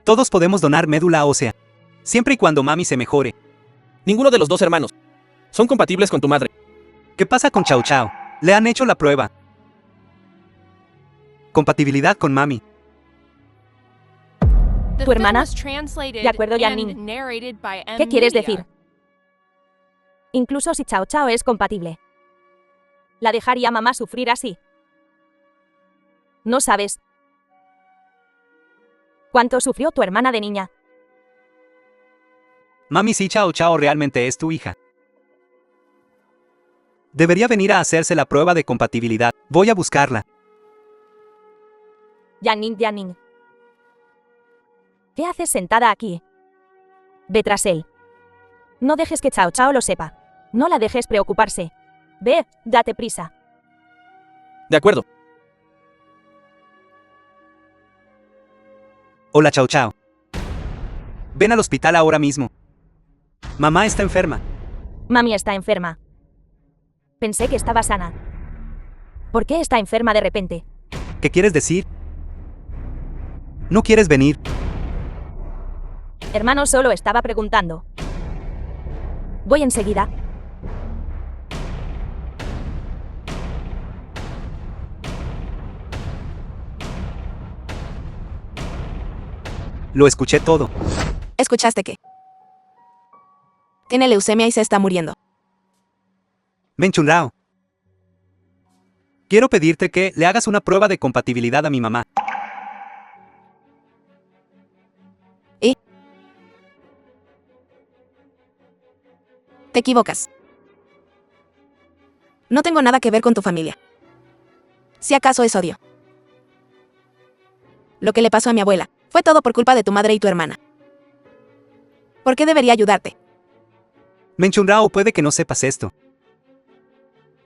Todos podemos donar médula ósea. Siempre y cuando mami se mejore. Ninguno de los dos hermanos son compatibles con tu madre. ¿Qué pasa con Chao Chao? Le han hecho la prueba. Compatibilidad con mami. The ¿Tu film hermana? was translated De acuerdo, and Yanning. narrated by ¿Qué quieres Media. decir? Incluso si Chao Chao es compatible. ¿La dejaría mamá sufrir así? No sabes cuánto sufrió tu hermana de niña. Mami, si Chao Chao realmente es tu hija. Debería venir a hacerse la prueba de compatibilidad. Voy a buscarla. Yanning. ¿Qué haces sentada aquí? Ve tras él. No dejes que Chao Chao lo sepa. No la dejes preocuparse. Ve, date prisa. De acuerdo. Hola, Chao Chao. Ven al hospital ahora mismo. Mamá está enferma. Mami está enferma. Pensé que estaba sana. ¿Por qué está enferma de repente? ¿Qué quieres decir? ¿No quieres venir? Hermano, solo estaba preguntando. Voy enseguida. Lo escuché todo. ¿Escuchaste qué? Tiene leucemia y se está muriendo. Menchunrao. Quiero pedirte que le hagas una prueba de compatibilidad a mi mamá. ¿Y? Te equivocas. No tengo nada que ver con tu familia. Si acaso es odio. Lo que le pasó a mi abuela fue todo por culpa de tu madre y tu hermana. ¿Por qué debería ayudarte? Menchunrao, puede que no sepas esto.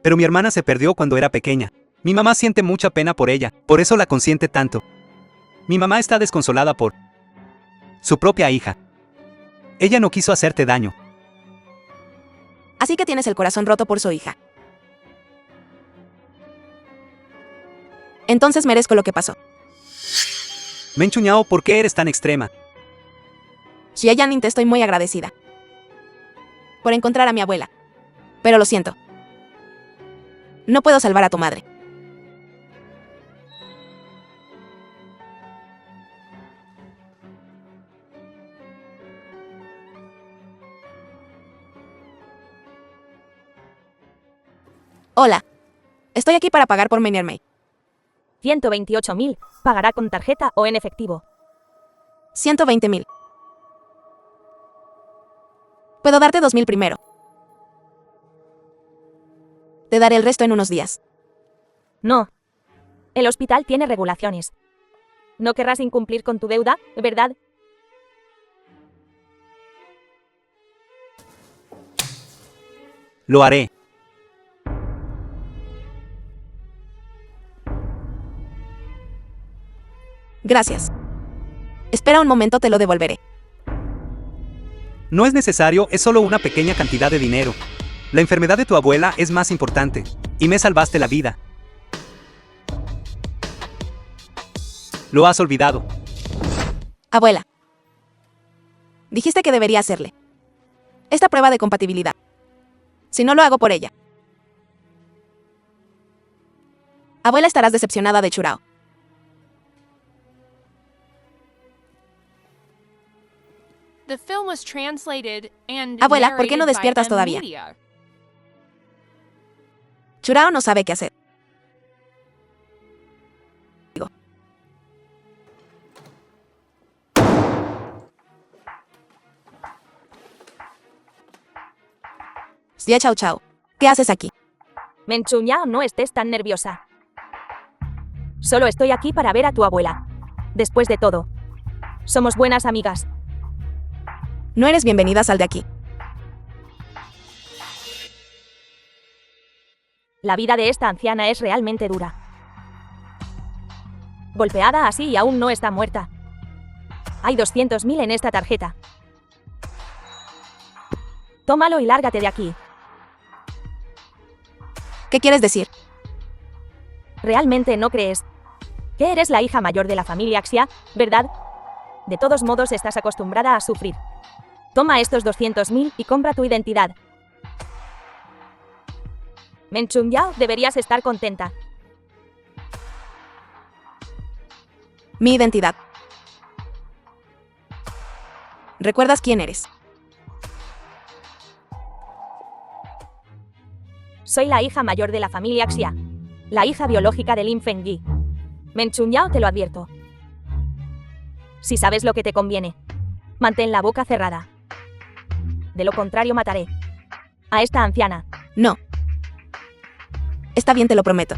Pero mi hermana se perdió cuando era pequeña. Mi mamá siente mucha pena por ella, por eso la consiente tanto. Mi mamá está desconsolada por su propia hija. Ella no quiso hacerte daño. Así que tienes el corazón roto por su hija. Entonces merezco lo que pasó. Menchuñao, ¿por qué eres tan extrema? Si a Yanning te estoy muy agradecida por encontrar a mi abuela. Pero lo siento. No puedo salvar a tu madre. Hola. Estoy aquí para pagar por Mei. 128.000. ¿Pagará con tarjeta o en efectivo? 120.000. Puedo darte 2.000 primero. Te daré el resto en unos días. No. El hospital tiene regulaciones. No querrás incumplir con tu deuda, ¿verdad? Lo haré. Gracias. Espera un momento, te lo devolveré. No es necesario, es solo una pequeña cantidad de dinero. La enfermedad de tu abuela es más importante. Y me salvaste la vida. Lo has olvidado. Abuela. Dijiste que debería hacerle esta prueba de compatibilidad. Si no lo hago por ella. Abuela, estarás decepcionada de Churao. The film was translated and Abuela, ¿por qué no narrated by despiertas todavía? M-Media. Churao no sabe qué hacer. Ya, chao, chao. ¿Qué haces aquí? Menchunya, no estés tan nerviosa. Solo estoy aquí para ver a tu abuela. Después de todo, somos buenas amigas. No eres bienvenida, sal de aquí. La vida de esta anciana es realmente dura. Golpeada así y aún no está muerta. Hay 200.000 en esta tarjeta. Tómalo y lárgate de aquí. ¿Qué quieres decir? ¿Realmente no crees que eres la hija mayor de la familia Xia, verdad? De todos modos estás acostumbrada a sufrir. Toma estos 200.000 y compra tu identidad. Menchunya, deberías estar contenta. Mi identidad. ¿Recuerdas quién eres? Soy la hija mayor de la familia Xia. La hija biológica de Lin Fengyi. Menchunya, te lo advierto. Si sabes lo que te conviene, mantén la boca cerrada. De lo contrario mataré a esta anciana. No. Está bien, te lo prometo.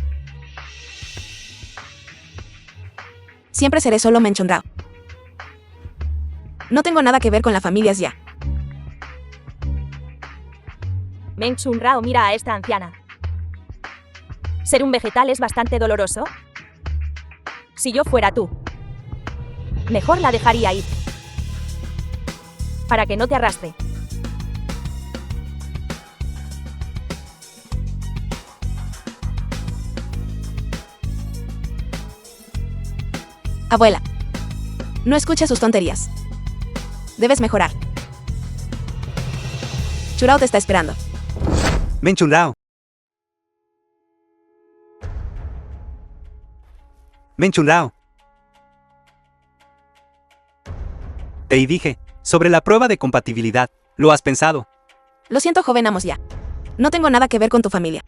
Siempre seré solo Menchunrao. No tengo nada que ver con la familia Xia. Menchunrao mira a esta anciana. Ser un vegetal es bastante doloroso. Si yo fuera tú, mejor la dejaría ir. Para que no te arrastre. Abuela. No escuches sus tonterías. Debes mejorar. Churao te está esperando. Menchunrao. Menchunrao. Te dije, sobre la prueba de compatibilidad, ¿lo has pensado? Lo siento, joven Amos ya. No tengo nada que ver con tu familia.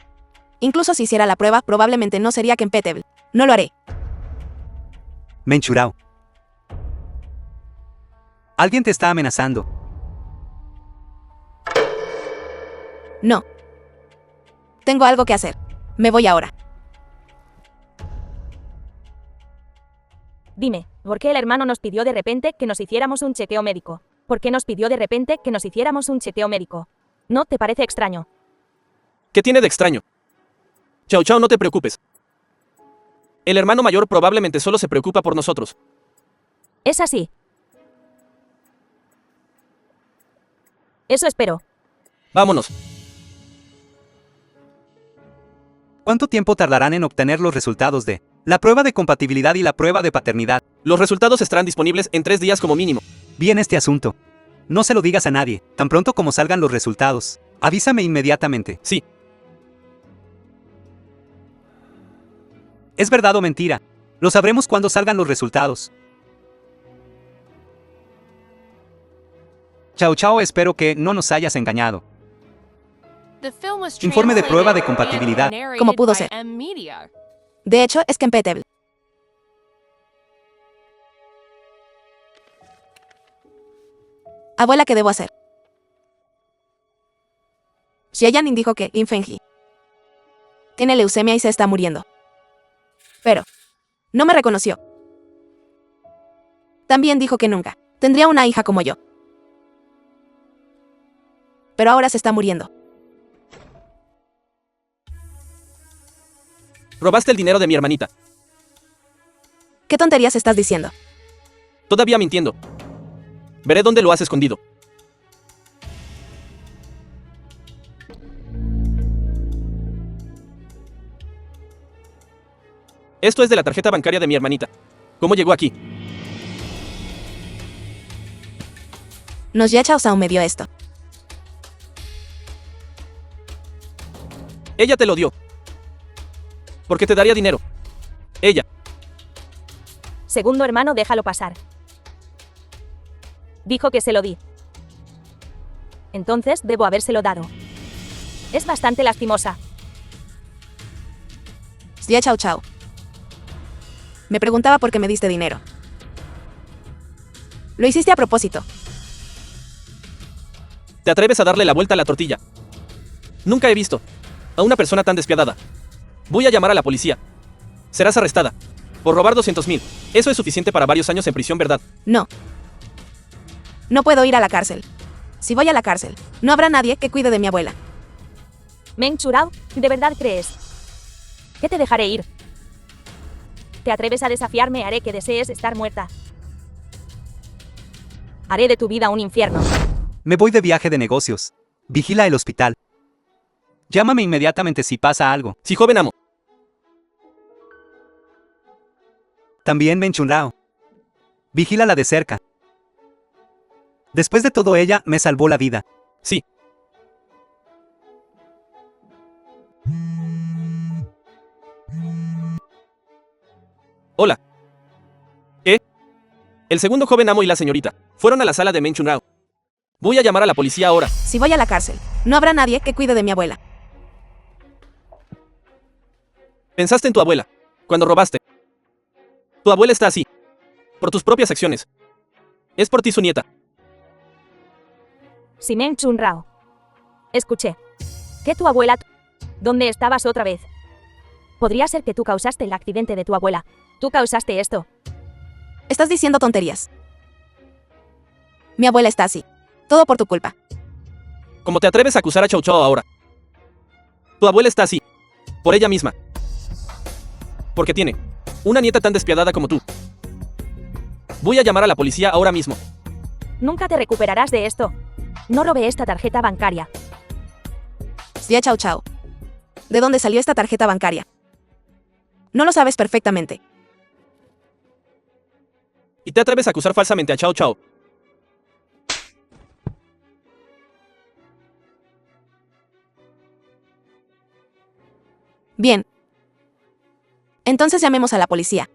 Incluso si hiciera la prueba, probablemente no sería compatible. No lo haré. Menchurao. Alguien te está amenazando. No. Tengo algo que hacer. Me voy ahora. Dime, ¿por qué el hermano nos pidió de repente que nos hiciéramos un chequeo médico? ¿Por qué nos pidió de repente que nos hiciéramos un chequeo médico? ¿No te parece extraño? ¿Qué tiene de extraño? Chao Chao, no te preocupes. El hermano mayor probablemente solo se preocupa por nosotros. Es así. Eso espero. Vámonos. ¿Cuánto tiempo tardarán en obtener los resultados de la prueba de compatibilidad y la prueba de paternidad? Los resultados estarán disponibles en 3 días como mínimo. Bien este asunto. No se lo digas a nadie, tan pronto como salgan los resultados. Avísame inmediatamente. Sí. ¿Es verdad o mentira? Lo sabremos cuando salgan los resultados. Chao Chao, espero que no nos hayas engañado. The film was Informe de prueba de translated compatibilidad. and narrated Como pudo by ser. M-Media. De hecho, es compatible. Abuela, ¿qué debo hacer? Xiaoyan dijo que Lin Fengji tiene leucemia y se está muriendo. Pero no me reconoció. También dijo que nunca tendría una hija como yo. Pero ahora se está muriendo. Robaste el dinero de mi hermanita. ¿Qué tonterías estás diciendo? Todavía mintiendo. Veré dónde lo has escondido. Esto es de la tarjeta bancaria de mi hermanita. ¿Cómo llegó aquí? Ya Chao Sao me dio esto. Ella te lo dio. Porque te daría dinero. Ella. Segundo hermano, déjalo pasar. Dijo que se lo di. Entonces debo habérselo dado. Es bastante lastimosa. Ya Chao Chao. Me preguntaba por qué me diste dinero. Lo hiciste a propósito. ¿Te atreves a darle la vuelta a la tortilla? Nunca he visto a una persona tan despiadada. Voy a llamar a la policía. Serás arrestada por robar 200,000. Eso es suficiente para varios años en prisión, ¿verdad? No. No puedo ir a la cárcel. Si voy a la cárcel, no habrá nadie que cuide de mi abuela. Meng Churao, ¿de verdad crees que te dejaré ir? ¿Te atreves a desafiarme? Haré que desees estar muerta. Haré de tu vida un infierno. Me voy de viaje de negocios. Vigila el hospital. Llámame inmediatamente si pasa algo. Sí, joven amo. También Meng Chunrao. Vigílala de cerca. Después de todo, ella me salvó la vida. Sí. Hola. ¿Qué? El segundo joven amo y la señorita fueron a la sala de Meng Chunrao. Voy a llamar a la policía ahora. Si voy a la cárcel, no habrá nadie que cuide de mi abuela. Pensaste en tu abuela cuando robaste. Tu abuela está así por tus propias acciones. Es por ti su nieta. Si Meng Chunrao. Escuché. Que tu abuela... ¿Dónde estabas otra vez? Podría ser que tú causaste el accidente de tu abuela. Tú causaste esto. Estás diciendo tonterías. Mi abuela está así. Todo por tu culpa. ¿Cómo te atreves a acusar a Chao Chao ahora? Tu abuela está así por ella misma. Porque tiene una nieta tan despiadada como tú. Voy a llamar a la policía ahora mismo. Nunca te recuperarás de esto. No robé esta tarjeta bancaria. Ya Chao Chao. ¿De dónde salió esta tarjeta bancaria? No lo sabes perfectamente. ¿Y te atreves a acusar falsamente a Chao Chao? Bien. Entonces llamemos a la policía.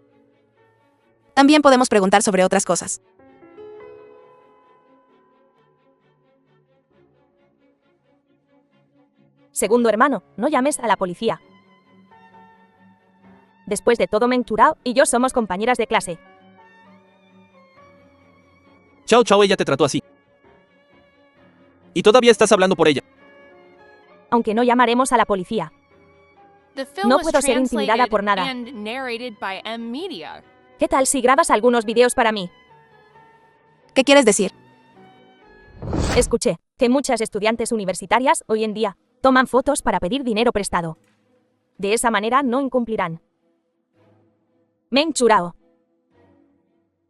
También podemos preguntar sobre otras cosas. Segundo hermano, no llames a la policía. Después de todo, Meng Churao y yo somos compañeras de clase. Chao Chao, ella te trató así. Y todavía estás hablando por ella. Aunque no llamaremos a la policía. The film No was puedo ser intimidada por nada. and narrated by M Media. ¿Qué tal si grabas algunos videos para mí? ¿Qué quieres decir? Escuché que muchas estudiantes universitarias hoy en día toman fotos para pedir dinero prestado. De esa manera no incumplirán. Meng Churao.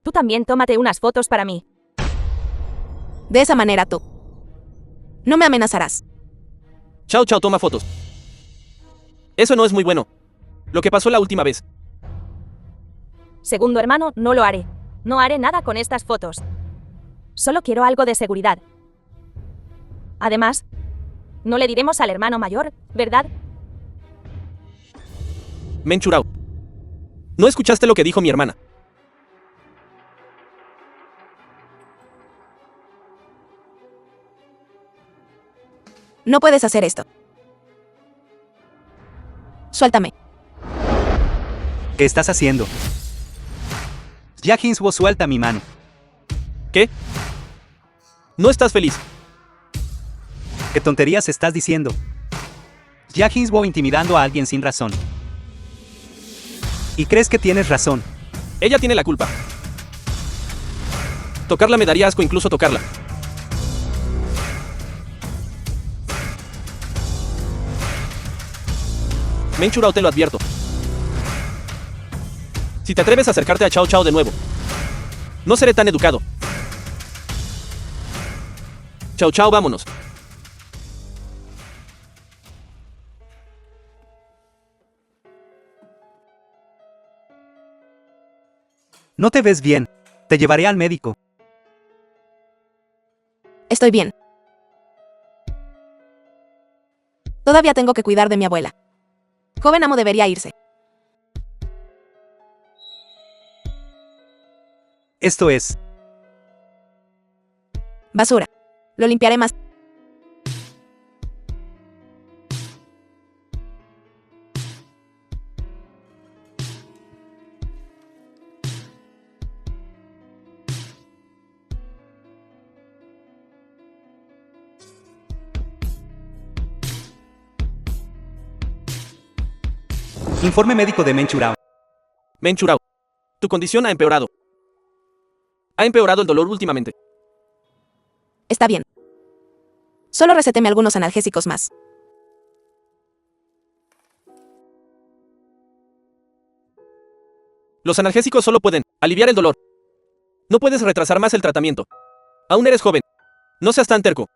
Tú también tómate unas fotos para mí. De esa manera tú no me amenazarás. Chao Chao, toma fotos. Eso no es muy bueno. Lo que pasó la última vez. Segundo hermano, no lo haré. No haré nada con estas fotos. Solo quiero algo de seguridad. Además, no le diremos al hermano mayor, ¿verdad? Meng Churao. ¿No escuchaste lo que dijo mi hermana? No puedes hacer esto. Suéltame. ¿Qué estás haciendo? Ya Hinswo, suelta mi mano. ¿Qué? No estás feliz. ¿Qué tonterías estás diciendo? Ya Hinsbo intimidando a alguien sin razón. ¿Y crees que tienes razón? Ella tiene la culpa. Tocarla me daría asco incluso tocarla. Menchurao, te lo advierto. Si te atreves a acercarte a Chao Chao de nuevo, no seré tan educado. Chao Chao, vámonos. No te ves bien. Te llevaré al médico. Estoy bien. Todavía tengo que cuidar de mi abuela. Joven amo debería irse. Esto es. Basura. Lo limpiaré más. Informe médico de Menchurao. Menchurao, tu condición ha empeorado. Ha empeorado el dolor últimamente. Está bien. Solo recéteme algunos analgésicos más. Los analgésicos solo pueden aliviar el dolor. No puedes retrasar más el tratamiento. Aún eres joven. No seas tan terco.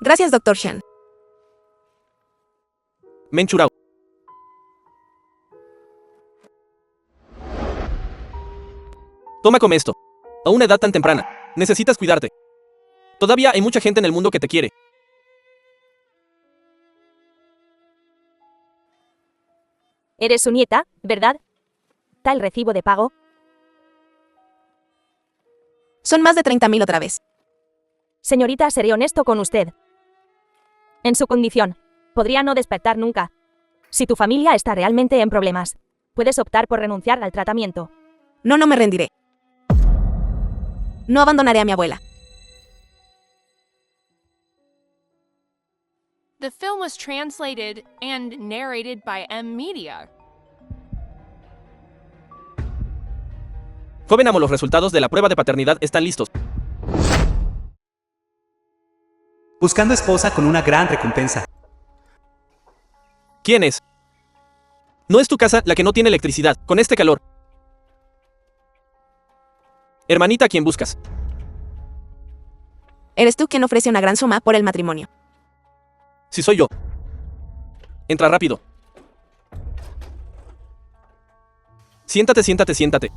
Gracias, Dr. Shen. Menchurao. Toma, come esto. A una edad tan temprana, necesitas cuidarte. Todavía hay mucha gente en el mundo que te quiere. Eres su nieta, ¿verdad? ¿Ta el recibo de pago? Son más de 30.000 otra vez. Señorita, seré honesto con usted. En su condición, podría no despertar nunca. Si tu familia está realmente en problemas, puedes optar por renunciar al tratamiento. No me rendiré. No abandonaré a mi abuela. The film was translated and narrated by M Media. Joven amo, los resultados de la prueba de paternidad están listos. Buscando esposa con una gran recompensa. ¿Quién es? No es tu casa la que no tiene electricidad, con este calor. Hermanita, ¿a quién buscas? Eres tú quien ofrece una gran suma por el matrimonio. Si soy yo. Entra rápido. Siéntate, siéntate, siéntate.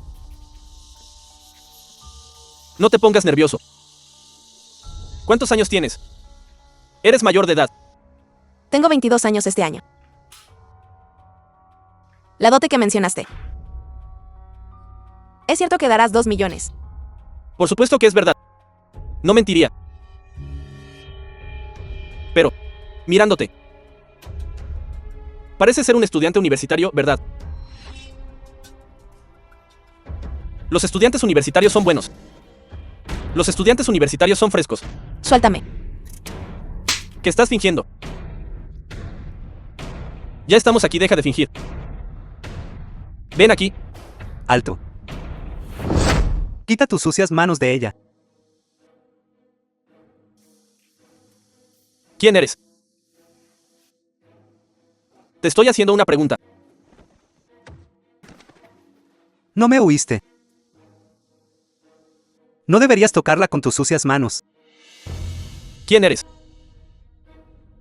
No te pongas nervioso. ¿Cuántos años tienes? Eres mayor de edad. Tengo 22 años este año. La dote que mencionaste. Es cierto que darás 2 millones. Por supuesto que es verdad. No mentiría. Pero, mirándote, parece ser un estudiante universitario, ¿verdad? Los estudiantes universitarios son buenos. Los estudiantes universitarios son frescos. Suéltame. ¿Qué estás fingiendo? Ya estamos aquí, deja de fingir. Ven aquí. Alto. Quita tus sucias manos de ella. ¿Quién eres? Te estoy haciendo una pregunta. No me oíste. No deberías tocarla con tus sucias manos. ¿Quién eres?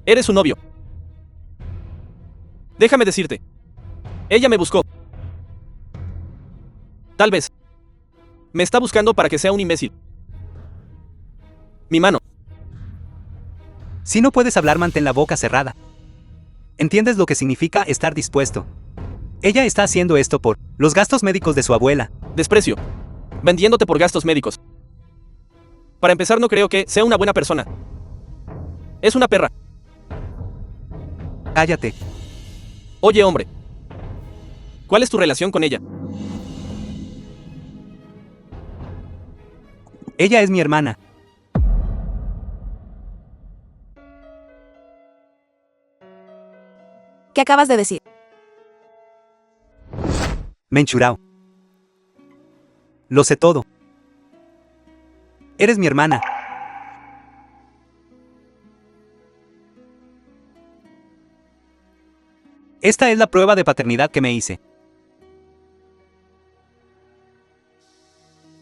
Eres su novio. Déjame decirte. Ella me buscó. Tal vez. Me está buscando para que sea un imbécil. Mi mano. Si no puedes hablar, mantén la boca cerrada. ¿Entiendes lo que significa estar dispuesto? Ella está haciendo esto por los gastos médicos de su abuela. Desprecio. Vendiéndote por gastos médicos. Para empezar, no creo que sea una buena persona. Es una perra. Cállate. Oye, hombre. ¿Cuál es tu relación con ella? Ella es mi hermana. ¿Qué acabas de decir? Menchurao. Lo sé todo. Eres mi hermana. Esta es la prueba de paternidad que me hice.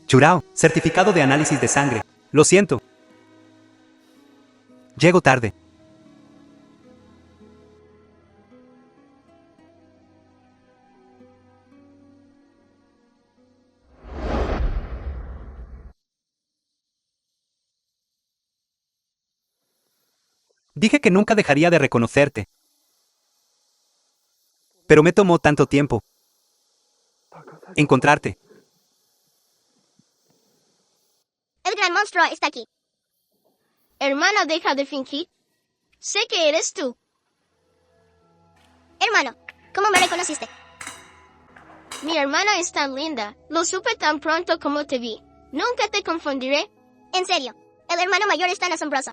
Churao, certificado de análisis de sangre. Lo siento. Llego tarde. Dije que nunca dejaría de reconocerte. Pero me tomó tanto tiempo encontrarte. El gran monstruo está aquí. Hermana, deja de fingir. Sé que eres tú. Hermano, ¿cómo me reconociste? Mi hermana es tan linda. Lo supe tan pronto como te vi. Nunca te confundiré. En serio, el hermano mayor es tan asombroso.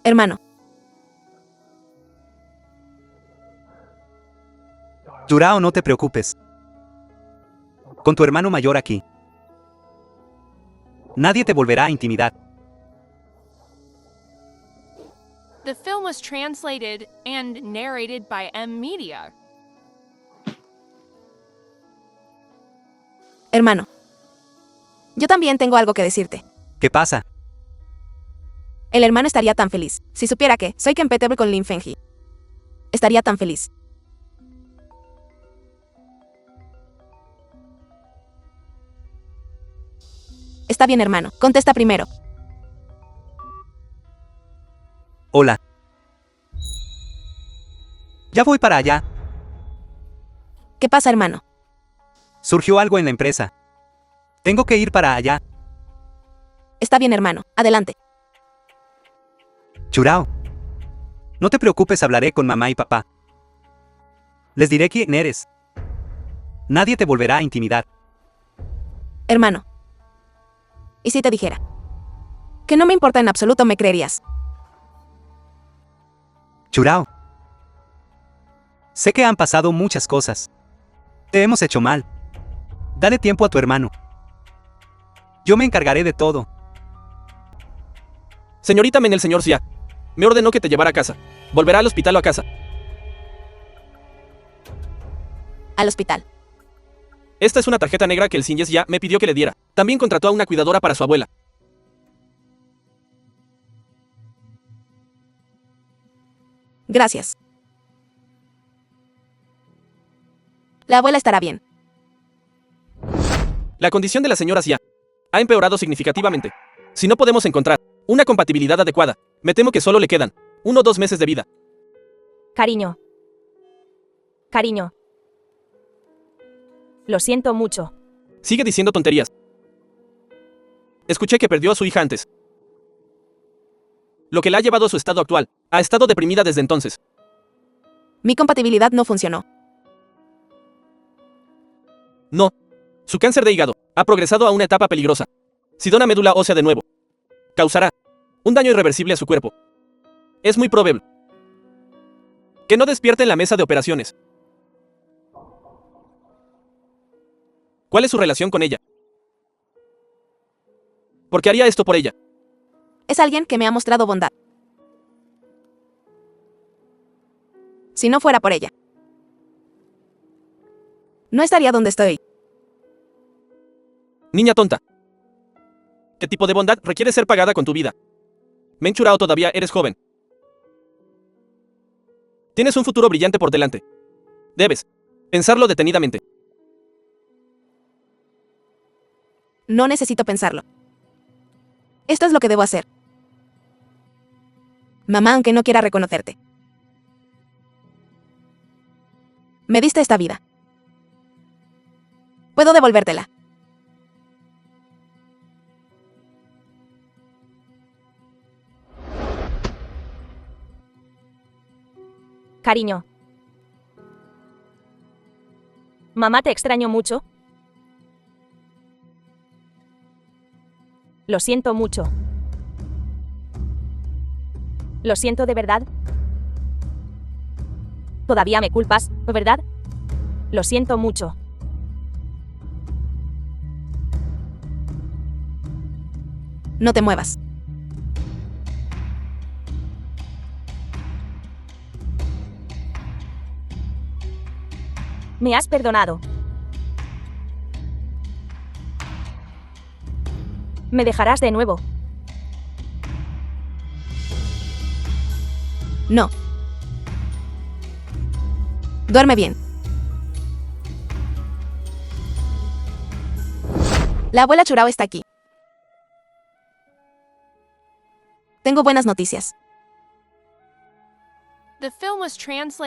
Hermano, Churao, no te preocupes. Con tu hermano mayor aquí, nadie te volverá a intimidar. The film was translated and narrated by M Media. hermano. Yo también tengo algo que decirte. ¿Qué pasa? El hermano estaría tan feliz si supiera que soy compatible con Lin Fengji. Estaría tan feliz. Está bien, hermano. Contesta primero. Hola. Ya voy para allá. ¿Qué pasa, hermano? Surgió algo en la empresa. Tengo que ir para allá. Está bien, hermano. Adelante. Churao. No te preocupes, hablaré con mamá y papá. Les diré quién eres. Nadie te volverá a intimidar. Hermano. ¿Y si te dijera? Que no me importa en absoluto, ¿me creerías? Churao. Sé que han pasado muchas cosas. Te hemos hecho mal. Dale tiempo a tu hermano. Yo me encargaré de todo. Señorita Men, el señor Xia me ordenó que te llevara a casa. ¿Volverá al hospital o a casa? Al hospital. Esta es una tarjeta negra que el señor Xia me pidió que le diera. También contrató a una cuidadora para su abuela. Gracias. La abuela estará bien. La condición de la señora Xia ha empeorado significativamente. Si no podemos encontrar una compatibilidad adecuada, me temo que solo le quedan 1 o 2 meses de vida. Cariño. Cariño. Lo siento mucho. Sigue diciendo tonterías. Escuché que perdió a su hija antes. Lo que la ha llevado a su estado actual. Ha estado deprimida desde entonces. Mi compatibilidad no funcionó. No. Su cáncer de hígado ha progresado a una etapa peligrosa. Si dona médula ósea de nuevo, causará un daño irreversible a su cuerpo. Es muy probable que no despierte en la mesa de operaciones. ¿Cuál es su relación con ella? ¿Por qué haría esto por ella? Es alguien que me ha mostrado bondad. Si no fuera por ella, no estaría donde estoy. Niña tonta. ¿Qué tipo de bondad requiere ser pagada con tu vida? Menchurao, todavía eres joven. Tienes un futuro brillante por delante. Debes pensarlo detenidamente. No necesito pensarlo. Esto es lo que debo hacer. Mamá, aunque no quiera reconocerte. Me diste esta vida. Puedo devolvértela. Cariño. Mamá, te extraño mucho. Lo siento mucho. Lo siento de verdad. Todavía me culpas, ¿verdad? Lo siento mucho. No te muevas. Me has perdonado. ¿Me dejarás de nuevo? No. Duerme bien. La abuela Churao está aquí. Tengo buenas noticias.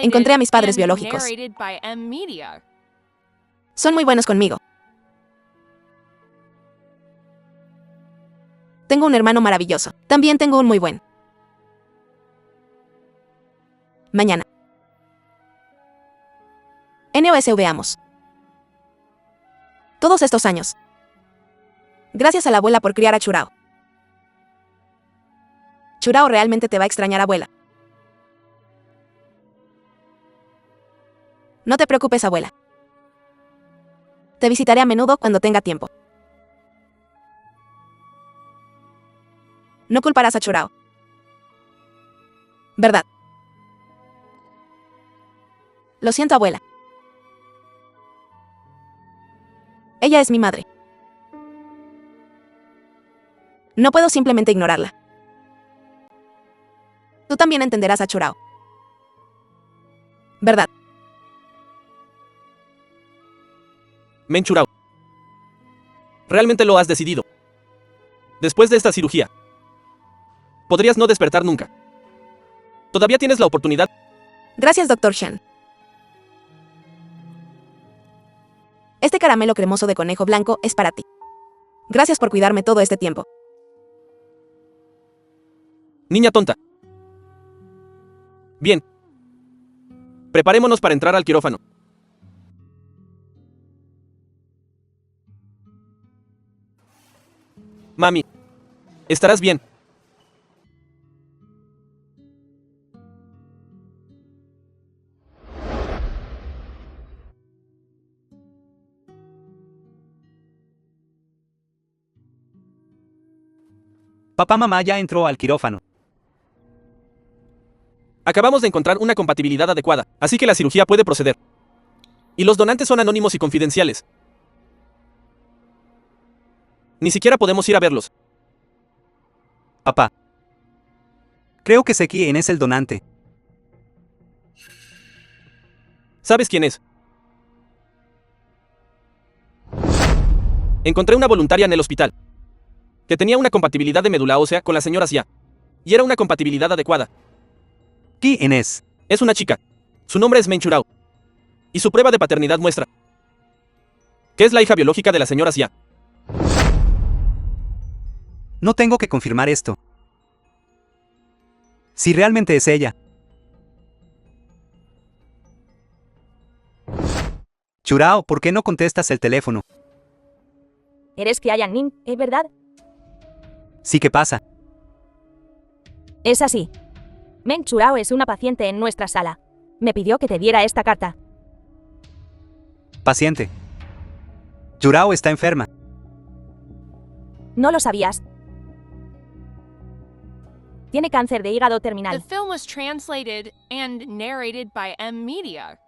Encontré a mis padres biológicos. biológicos. Son muy buenos conmigo. Tengo un hermano maravilloso. También tengo un muy buen. Mañana. NOS veamos. Todos estos años. Gracias a la abuela por criar a Churao. Churao realmente te va a extrañar, abuela. No te preocupes, abuela. Te visitaré a menudo cuando tenga tiempo. No culparás a Churao. ¿Verdad? Lo siento, abuela. Ella es mi madre. No puedo simplemente ignorarla. Tú también entenderás a Churao. ¿Verdad? Meng Churao. Realmente lo has decidido. Después de esta cirugía, podrías no despertar nunca. Todavía tienes la oportunidad. Gracias, Dr. Shen. Este caramelo cremoso de conejo blanco es para ti. Gracias por cuidarme todo este tiempo. Niña tonta. Bien. Preparémonos para entrar al quirófano. Mami, estarás bien. Papá, mamá ya entró al quirófano. Acabamos de encontrar una compatibilidad adecuada, así que la cirugía puede proceder. Y los donantes son anónimos y confidenciales. Ni siquiera podemos ir a verlos. Papá. Creo que sé quién es el donante. ¿Sabes quién es? Encontré una voluntaria en el hospital que tenía una compatibilidad de médula ósea con la señora Xia. Y era una compatibilidad adecuada. ¿Quién es? Es una chica. Su nombre es Meng Churao. Y su prueba de paternidad muestra que es la hija biológica de la señora Xia. No tengo que confirmar esto. Si realmente es ella. Churao, ¿por qué no contestas el teléfono? Eres Qiayan Ning, ¿es verdad? Sí, ¿qué pasa? Es así. Meng Churao es una paciente en nuestra sala. Me pidió que te diera esta carta. Paciente. Churao está enferma. ¿No lo sabías? Tiene cáncer de hígado The terminal. film was translated and narrated by M Media.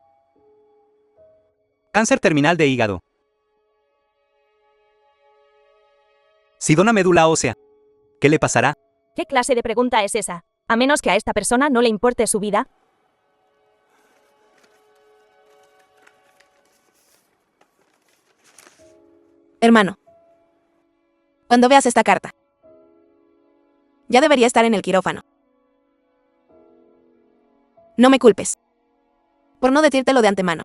Cáncer terminal de hígado. Si dona médula ósea, ¿qué le pasará? ¿Qué clase de pregunta es esa? A menos que a esta persona no le importe su vida. Hermano. Cuando veas esta carta. Ya debería estar en el quirófano. No me culpes. Por no decírtelo de antemano.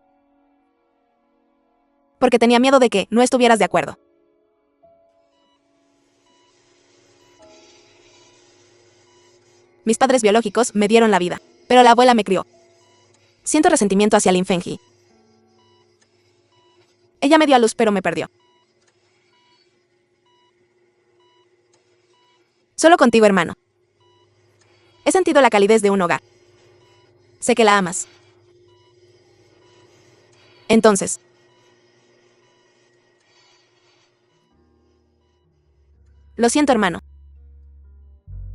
Porque tenía miedo de que no estuvieras de acuerdo. Mis padres biológicos me dieron la vida, pero la abuela me crió. Siento resentimiento hacia Lin Fenghi. Ella me dio a luz, pero me perdió. Solo contigo, hermano. He sentido la calidez de un hogar. Sé que la amas. Entonces, lo siento, hermano.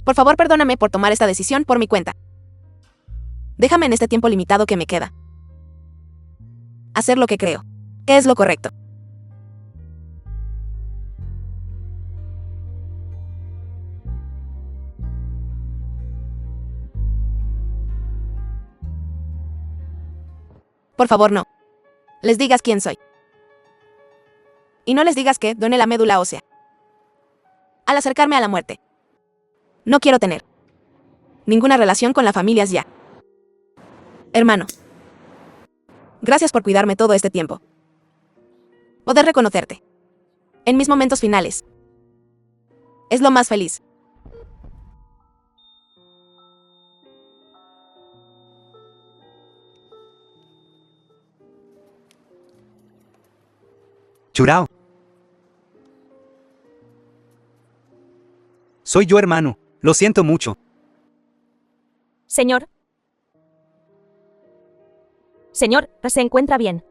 Por favor, perdóname por tomar esta decisión por mi cuenta. Déjame en este tiempo limitado que me queda hacer lo que creo que es lo correcto. Por favor, no les digas quién soy. Y no les digas que doné la médula ósea al acercarme a la muerte. No quiero tener ninguna relación con la familia ya. Hermano, gracias por cuidarme todo este tiempo. Poder reconocerte en mis momentos finales es lo más feliz. Churao. Soy yo, hermano. Lo siento mucho. Señor. Señor, se encuentra bien.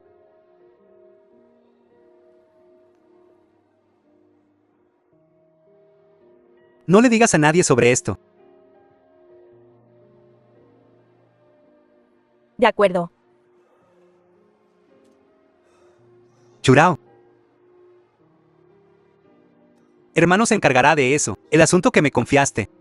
No le digas a nadie sobre esto. De acuerdo. Churao. Hermano se encargará de eso, el asunto que me confiaste.